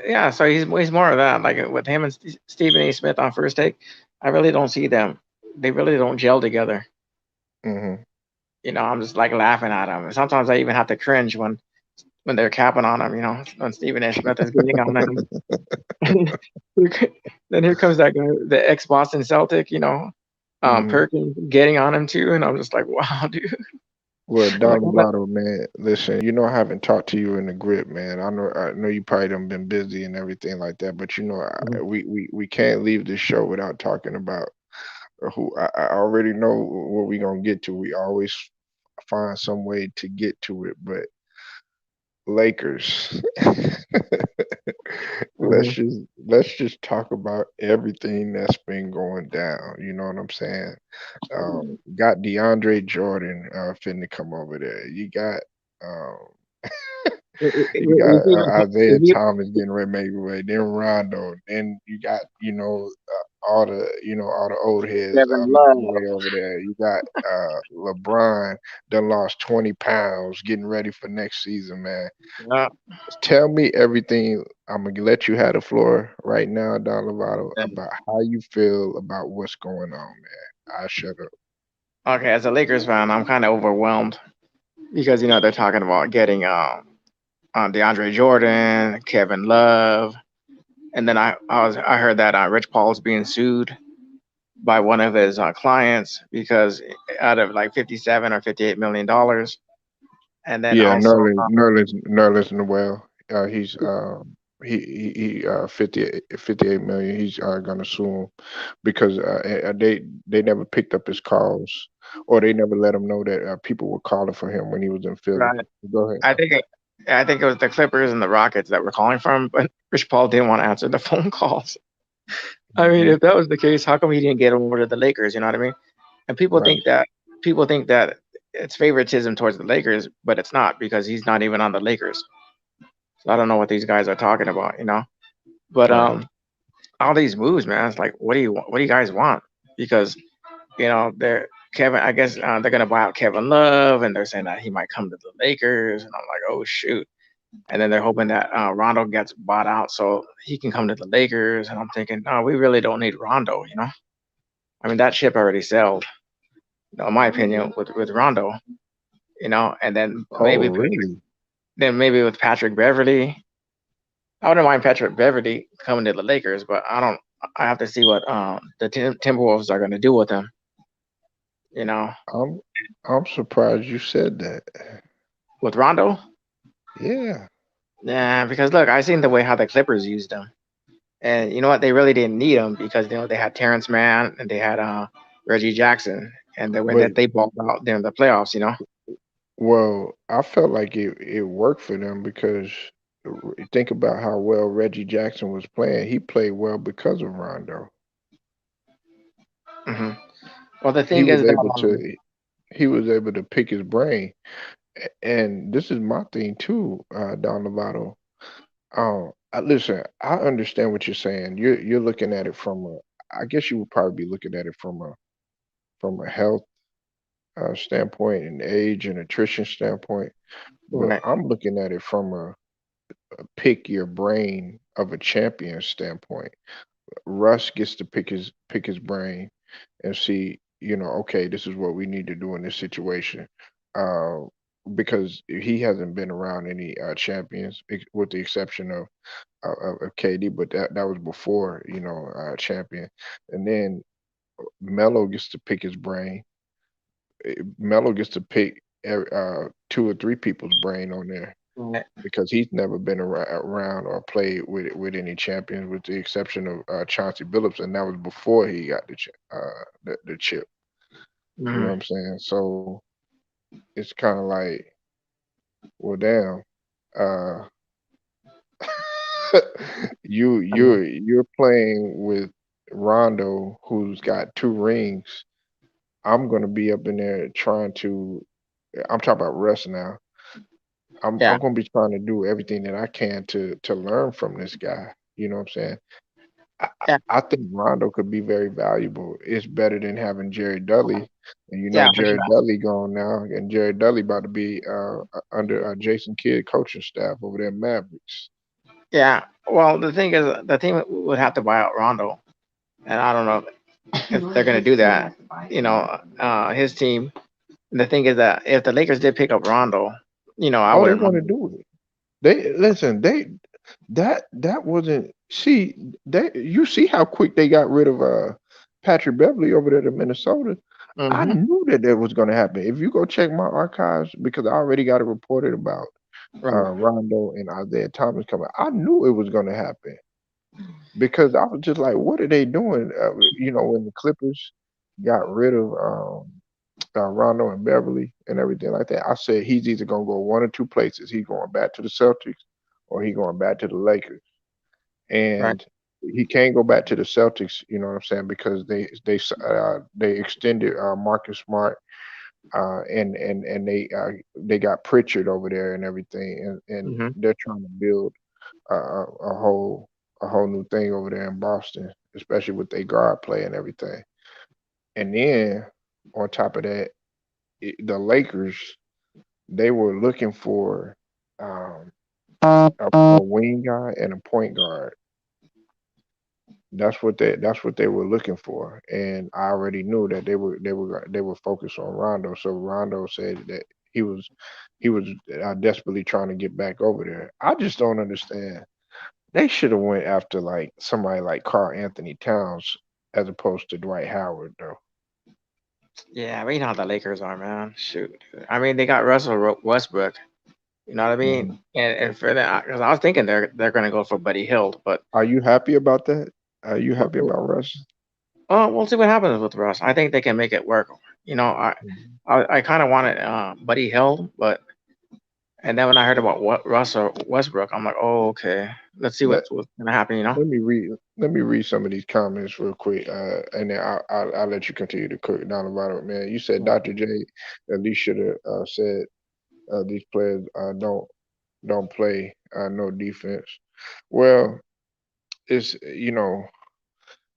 Yeah, so he's more of that. Like with him and Stephen A. Smith on First Take, I really don't see them. They really don't gel together. Hmm. I'm just like laughing at them. Sometimes I even have to cringe when they're capping on him. When Stephen A. Smith is getting on him. Then here comes that guy, the ex Boston Celtic. Hmm. Perkins getting on him too, and I'm just like, wow, dude. Well, I'm like, Don Votto, man, listen, I haven't talked to you in the grip, man. I know you probably done been busy and everything like that, but Mhm. we can't leave this show without talking about who I already know what we gonna get to. We always find some way to get to it, but Lakers. let's Mhm. just let's just talk about everything that's been going down. You know what I'm saying? Got DeAndre Jordan finna come over there. Um, you got Is he, Isaiah is he, Thomas getting ready to make way. Then Rondo. Then you got all the old heads Kevin making Love. way over there. You got LeBron done lost 20 pounds, getting ready for next season, man. Yeah. Tell me everything. I'm gonna let you have the floor right now, Don Lovato, about how you feel about what's going on, man. I shut up. Okay, as a Lakers fan, I'm kind of overwhelmed because they're talking about getting DeAndre Jordan, Kevin Love, and then I heard that Rich Paul's being sued by one of his clients because out of like 57 or 58 million dollars, and then Yeah, also Nerlens Noel. He 58 million. He's gonna sue him because they never picked up his calls, or they never let him know that people were calling for him when he was in Philly. right, Go ahead. I think I think it was the Clippers and the Rockets that were calling for him, but Rich Paul didn't want to answer the phone calls. I mean, Hmm. if that was the case, how come he didn't get him over to the Lakers? You know what I mean? And Right. people think that it's favoritism towards the Lakers, but it's not because he's not even on the Lakers. So I don't know what these guys are talking about. But Right. all these moves, man, it's like, what do you guys want? Because they're Kevin. I guess they're gonna buy out Kevin Love, and they're saying that he might come to the Lakers, and I'm like, oh shoot. And then they're hoping that Rondo gets bought out so he can come to the Lakers. And I'm thinking, no, we really don't need Rondo. I mean, that ship already sailed, in my opinion, with Rondo. And Oh, really? then maybe with Patrick Beverly. I wouldn't mind Patrick Beverly coming to the Lakers, but I don't. I have to see what the Timberwolves are going to do with him. You know, I'm I'm surprised you said that. with Rondo. Yeah. Yeah, because look, I seen the way how the Clippers used him, and you know what? They really didn't need him because they had Terrence Mann and they had Reggie Jackson, and the way But that they balled out during the playoffs. well, I felt like it worked for them because think about how well Reggie Jackson was playing. He played well because of Rondo. hmm Well, the He thing was is that able to he was able to pick his brain. And this is my thing too, Don Lovato. Listen, I understand what you're saying. You're looking at it from a, I guess you would probably be looking at it from a health standpoint and age and nutrition standpoint. But right, I'm looking at it from a pick your brain of a champion standpoint. Russ gets to pick his brain and see, okay, this is what we need to do in this situation. Uh, because he hasn't been around any champions, with the exception of KD, but that was before, champion. And then Melo gets to pick his brain. Melo gets to pick two or three people's brain on there right. because he's never been around or played with any champions, with the exception of Chauncey Billups, and that was before he got the chip. You know hmm what I'm saying? So it's kind of like, well, damn. Uh, you're playing with Rondo, who's got two rings. I'm gonna be up in there trying to. I'm talking about Russ now. I'm Yeah, gonna be trying to do everything that I can to learn from this guy. You know what I'm saying? I, I yeah, I think Rondo could be very valuable. It's better than having Jerry Dudley, and yeah, for sure. Jerry Dudley gone now, and Jerry Dudley about to be under Jason Kidd coaching staff over there in Mavericks. Yeah. Well, the thing is, the team would have to buy out Rondo, and I don't know if they're gonna do that. His team. The thing is that if the Lakers did pick up Rondo, I Oh, they're wouldn't gonna mind. do it. They listen. That wasn't. See, you see how quick they got rid of Patrick Beverly over there to Minnesota. I hmm knew that was going to happen. If you go check my archives, because I already got it reported about Right. Rondo and Isaiah Thomas coming, I knew it was going to happen because I was just like, what are they doing? When the Clippers got rid of Rondo and Beverly and everything like that, I said he's either going to go one or two places. He's going back to the Celtics or he going back to the Lakers, Right. and he can't go back to the Celtics. You know what I'm saying? Because they extended Marcus Smart, and they got Pritchard over there and everything, and hmm they're trying to build a whole new thing over there in Boston. especially with their guard play and everything. And then on top of that, the Lakers, they were looking for um, a wing guy and a point guard. That's what they were looking for, and I already knew that they were focused on Rondo. So Rondo said that he was he was desperately trying to get back over there. I just don't understand. They should have went after like somebody like Carl Anthony Towns as opposed to Dwight Howard, though. Yeah, but you know how the Lakers are, man. Shoot, I mean they got Westbrook. You know what I Mhm. mean? And for that, because I was thinking they're gonna go for Buddy Hield, but Are you happy about that? Are you happy about Russ? we'll see what happens with Russ. I think they can make it work. You know, Mhm. I kind of wanted Buddy Hield, but and then when I heard about what Russ or Westbrook, I'm like, oh okay, let's see Let what's gonna happen. You know? let me read some of these comments real quick, and then I'll let you continue to cook down the bottom. Man, you said Dr. J at least should have said these players don't play no defense. Well, it's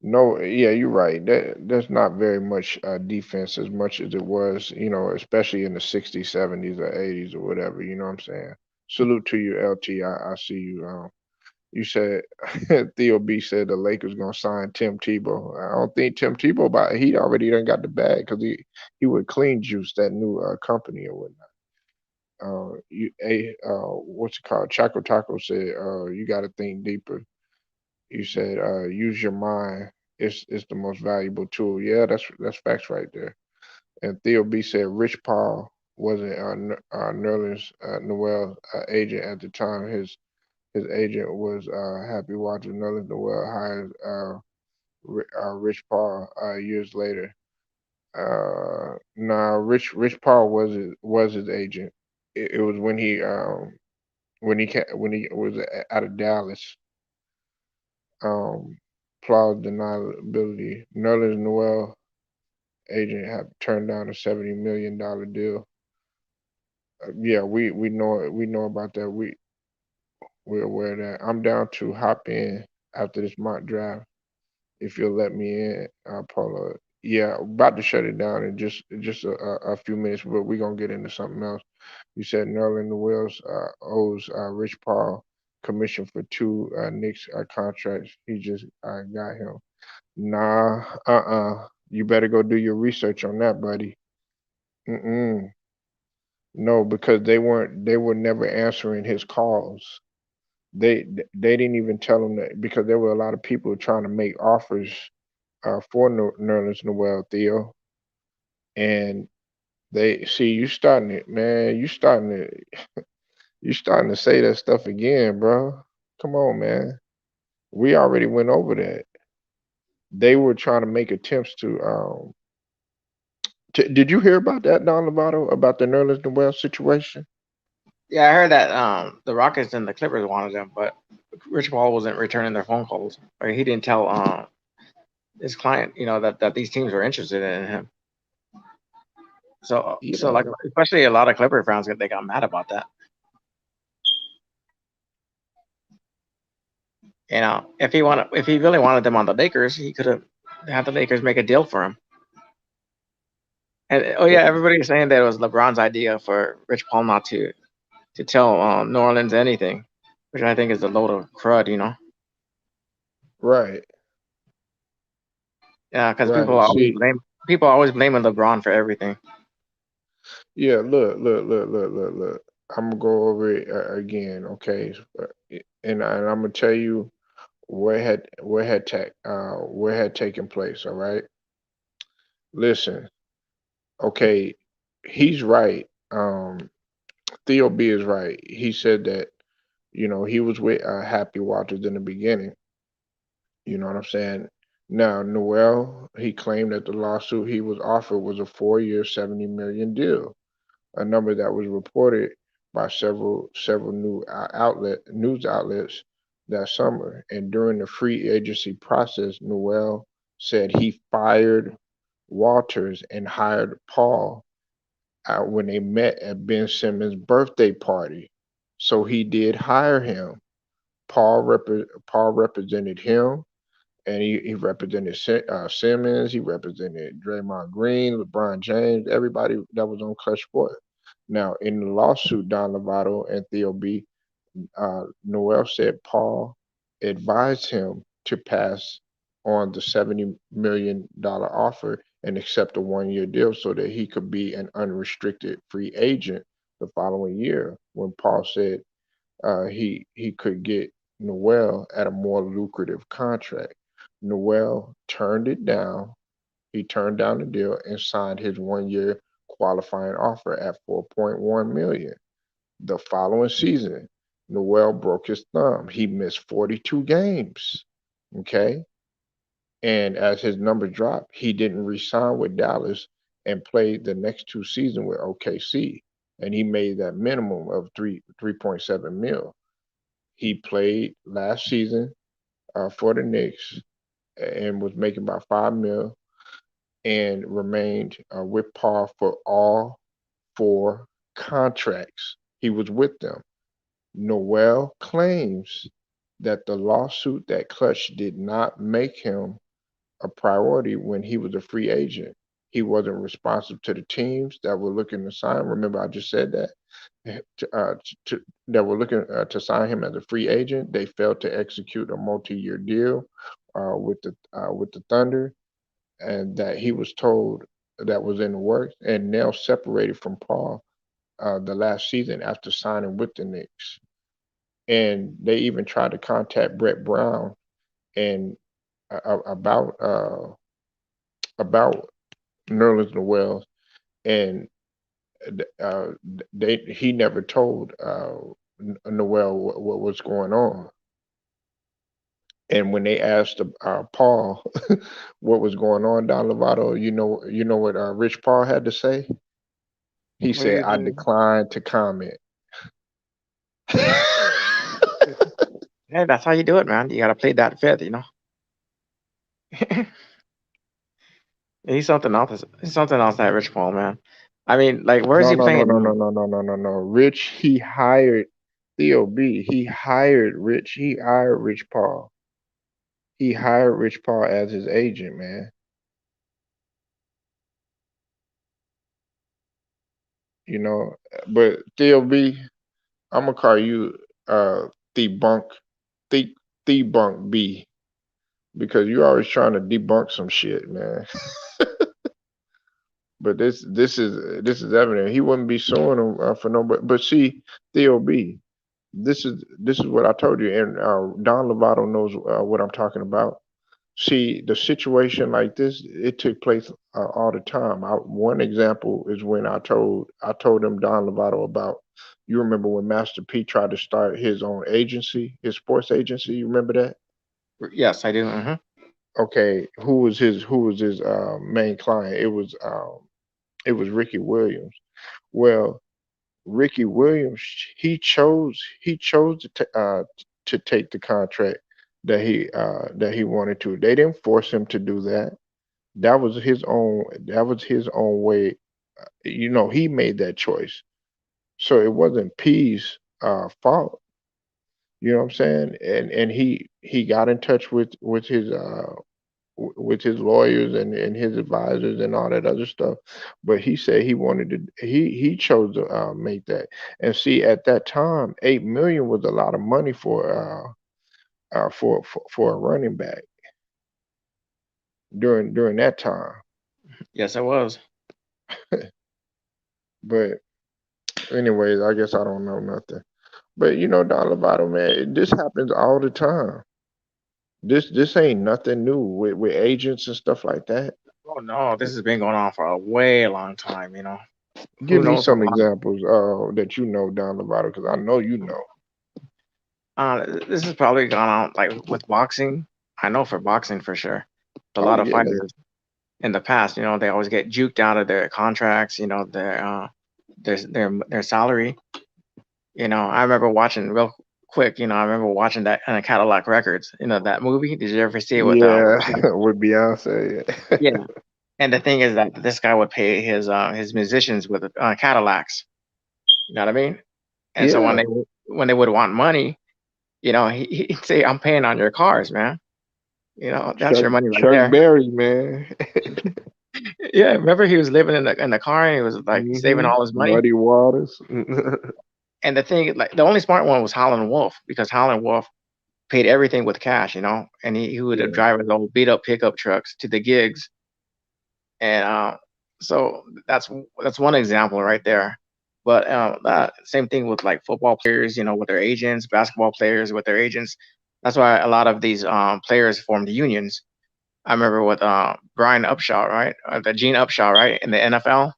no, yeah, you're right. There's not very much defense as much as it was, especially in the '60s, '70s, or '80s or whatever. You know what I'm saying? Salute to you, LT. I see you. You said Theo B said the Lakers gonna sign Tim Tebow. I don't think Tim Tebow, but he already done got the bag because he would clean juice that new company or whatnot. What's it called? Chaco Taco said, you got to think deeper. You said, use your mind. It's the most valuable tool. Yeah, that's facts right there. And Theo B said, Rich Paul wasn't Nerlens Noel agent at the time. His agent was happy watching Nerlens Noel hired Rich Paul years later. Nah, Rich Paul was his agent. It was when he was out of Dallas. Um, Plausible deniability. Nerlens Noel agent had turned down a $70 million deal. Yeah, we know about that. We're aware of that. I'm down to hop in after this mock draft if you'll let me in, Paula. Yeah, about to shut it down in just a few minutes, but we're gonna get into something else. You said Nerlens Noel owes Rich Paul commission for two Knicks contracts. He just got him. Nah, You better go do your research on that, buddy. Mm-mm. No, because they were never answering his calls. They didn't even tell him that because there were a lot of people trying to make offers for Nerlens Noel, Theo, and they see you starting it, man. You starting to say that stuff again, bro. Come on, man. We already went over that. They were trying to make attempts to did you hear about that, Don Lovato, about the Nerlens Noel situation? Yeah, I heard that the Rockets and the Clippers wanted him, but Rich Paul wasn't returning their phone calls, or he didn't tell his client, you know, that these teams were interested in him. So Yeah, like especially a lot of Clipper fans they got mad about that. You know, if he really wanted them on the Lakers, he could have had the Lakers make a deal for him. And oh yeah, everybody's saying that it was LeBron's idea for Rich Paul not to tell New Orleans anything, which I think is a load of crud, you know. right, Yeah, because right. See, people always blaming LeBron for everything. yeah, look. I'm gonna go over it again, okay? And I'm gonna tell you where had taken place. All right, listen, okay, he's right. Theo B is right. He said that he was with Happy Walters in the beginning. You know what I'm saying? Now, Noel, he claimed that the lawsuit he was offered was a 4-year, 70 million deal, a number that was reported by several news outlets that summer. And during the free agency process, Noel said he fired Walters and hired Paul when they met at Ben Simmons' birthday party. So he did hire him. Paul represented him and he represented Simmons, he represented Draymond Green, LeBron James, everybody that was on Clutch Sport. Now, in the lawsuit, Don Lovato and Theo B, Noel said Paul advised him to pass on the $70 million offer and accept a 1 year deal so that he could be an unrestricted free agent the following year. When Paul said he could get Noel at a more lucrative contract. Noel turned it down. He turned down the deal and signed his 1 year qualifying offer at 4.1 million. The following season, Noel broke his thumb. He missed 42 games. Okay. And as his numbers dropped, he didn't re-sign with Dallas and played the next two seasons with OKC. And he made that minimum of 3.7 mil. He played last season for the Knicks and was making about 5 mil and remained with Paul for all four contracts. He was with them. Noel claims that the lawsuit that Clutch did not make him a priority when he was a free agent. He wasn't responsive to the teams that were looking to sign. Remember, I just said that that were looking to sign him as a free agent. They failed to execute a multi-year deal with the Thunder, and that he was told that was in the works. And now separated from Paul the last season after signing with the Knicks. And they even tried to contact Brett Brown and about about Nerlens Noel, and he never told Noel what was going on. And when they asked Paul what was going on, Don Lovato, you know what Rich Paul had to say. He What do said, you "I do? declined to comment." Hey, that's how you do it, man. You gotta play that fifth, you know. He's something else. He's something else, that Rich Paul, man. I mean, like, where is No, he no, playing no, no, no, now? no, no, no, no, no. Rich, he hired Theo B. He hired Rich. He hired Rich Paul. He hired Rich Paul as his agent, man. You know, but Theo B, I'm gonna call you debunk, the debunk B, because you're always trying to debunk some shit, man. But this is evident. He wouldn't be suing him for no. But see, Theo B, this is what I told you, and Don Lovato knows what I'm talking about. See, the situation like this, it took place all the time. One example is when I told him Don Lovato about. You remember when Master P tried to start his own agency, his sports agency? You remember that? Yes, I do. Okay, who was his main client? It was Ricky Williams. Well, Ricky Williams, he chose to take the contract that he wanted to. They didn't force him to do that. That was his own way. He made that choice. So it wasn't P's fault. You know what I'm saying? And he got in touch with his lawyers and his advisors and all that other stuff. But he said he wanted to. He chose to make that. And see, at that time, 8 million was a lot of money for a running back during that time. Yes, I was. But anyways, I guess I don't know nothing. But Don Lovato, man, this happens all the time. This ain't nothing new with agents and stuff like that. Oh no, this has been going on for a way long time. You know, Give who me knows how some long? examples that Don Lovato, because I know you know. This has probably gone on like with boxing. I know for boxing for sure. A Oh lot of yeah, fighters in the past, you know, they always get juked out of their contracts. You know, their salary. You know, I remember watching real quick. You know, I remember watching that in a Cadillac Records. You know that movie. Did you ever see it with yeah, Ricky? with Beyonce. Yeah. And the thing is that this guy would pay his musicians with Cadillacs. You know what I mean? And so Yeah, when they would want money, you know, he'd say, "I'm paying on your cars, man." That's your money right Chuck there. Berry, man. Yeah, remember he was living in the car and he was like saving all his money. Muddy Waters. And the thing, like the only smart one was Holland Wolf because Holland Wolf paid everything with cash, and he would Yeah, drive his old beat up pickup trucks to the gigs. And so that's one example right there. But that same thing with like football players, with their agents, basketball players with their agents. That's why a lot of these players formed unions. I remember with Brian Upshaw, right? The Gene Upshaw, right? In the NFL,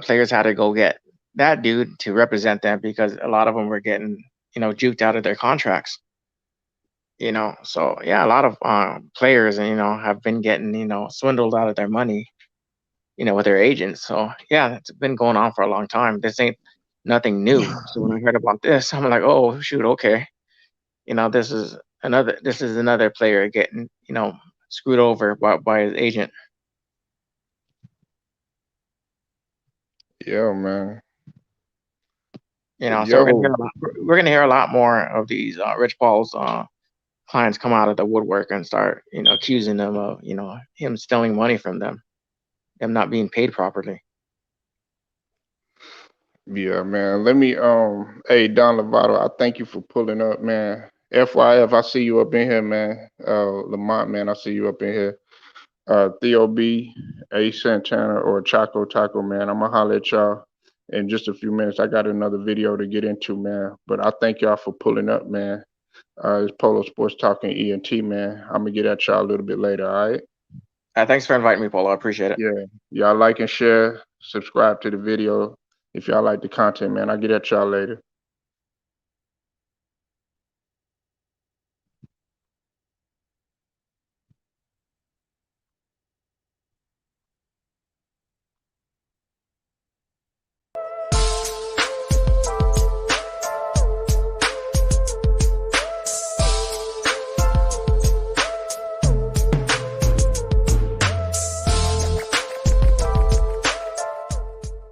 players had to go get that dude to represent them because a lot of them were getting, juked out of their contracts. So yeah, a lot of players, have been getting, swindled out of their money, with their agents. So yeah, it's been going on for a long time. This ain't nothing new. So when I heard about this, I'm like, oh shoot, okay. This is another player getting, screwed over by his agent. yeah, man. So we're gonna Yo, hear a lot, we're gonna hear a lot more of these Rich Paul's clients come out of the woodwork and start, accusing them of, him stealing money from them not being paid properly. yeah, man. Let me hey Don Lovato, I thank you for pulling up, man. FYF, I see you up in here, man. Lamont, man, I see you up in here. Theo B, A Santana, or Choco Taco, man. I'm gonna holler at y'all in just a few minutes. I got another video to get into, man. But I thank y'all for pulling up, man. It's Polo Sports Talking ENT, man. I'm gonna get at y'all a little bit later, all right? Thanks for inviting me, Polo. I appreciate it. Yeah. Y'all like and share, subscribe to the video if y'all like the content, man. I'll get at y'all later.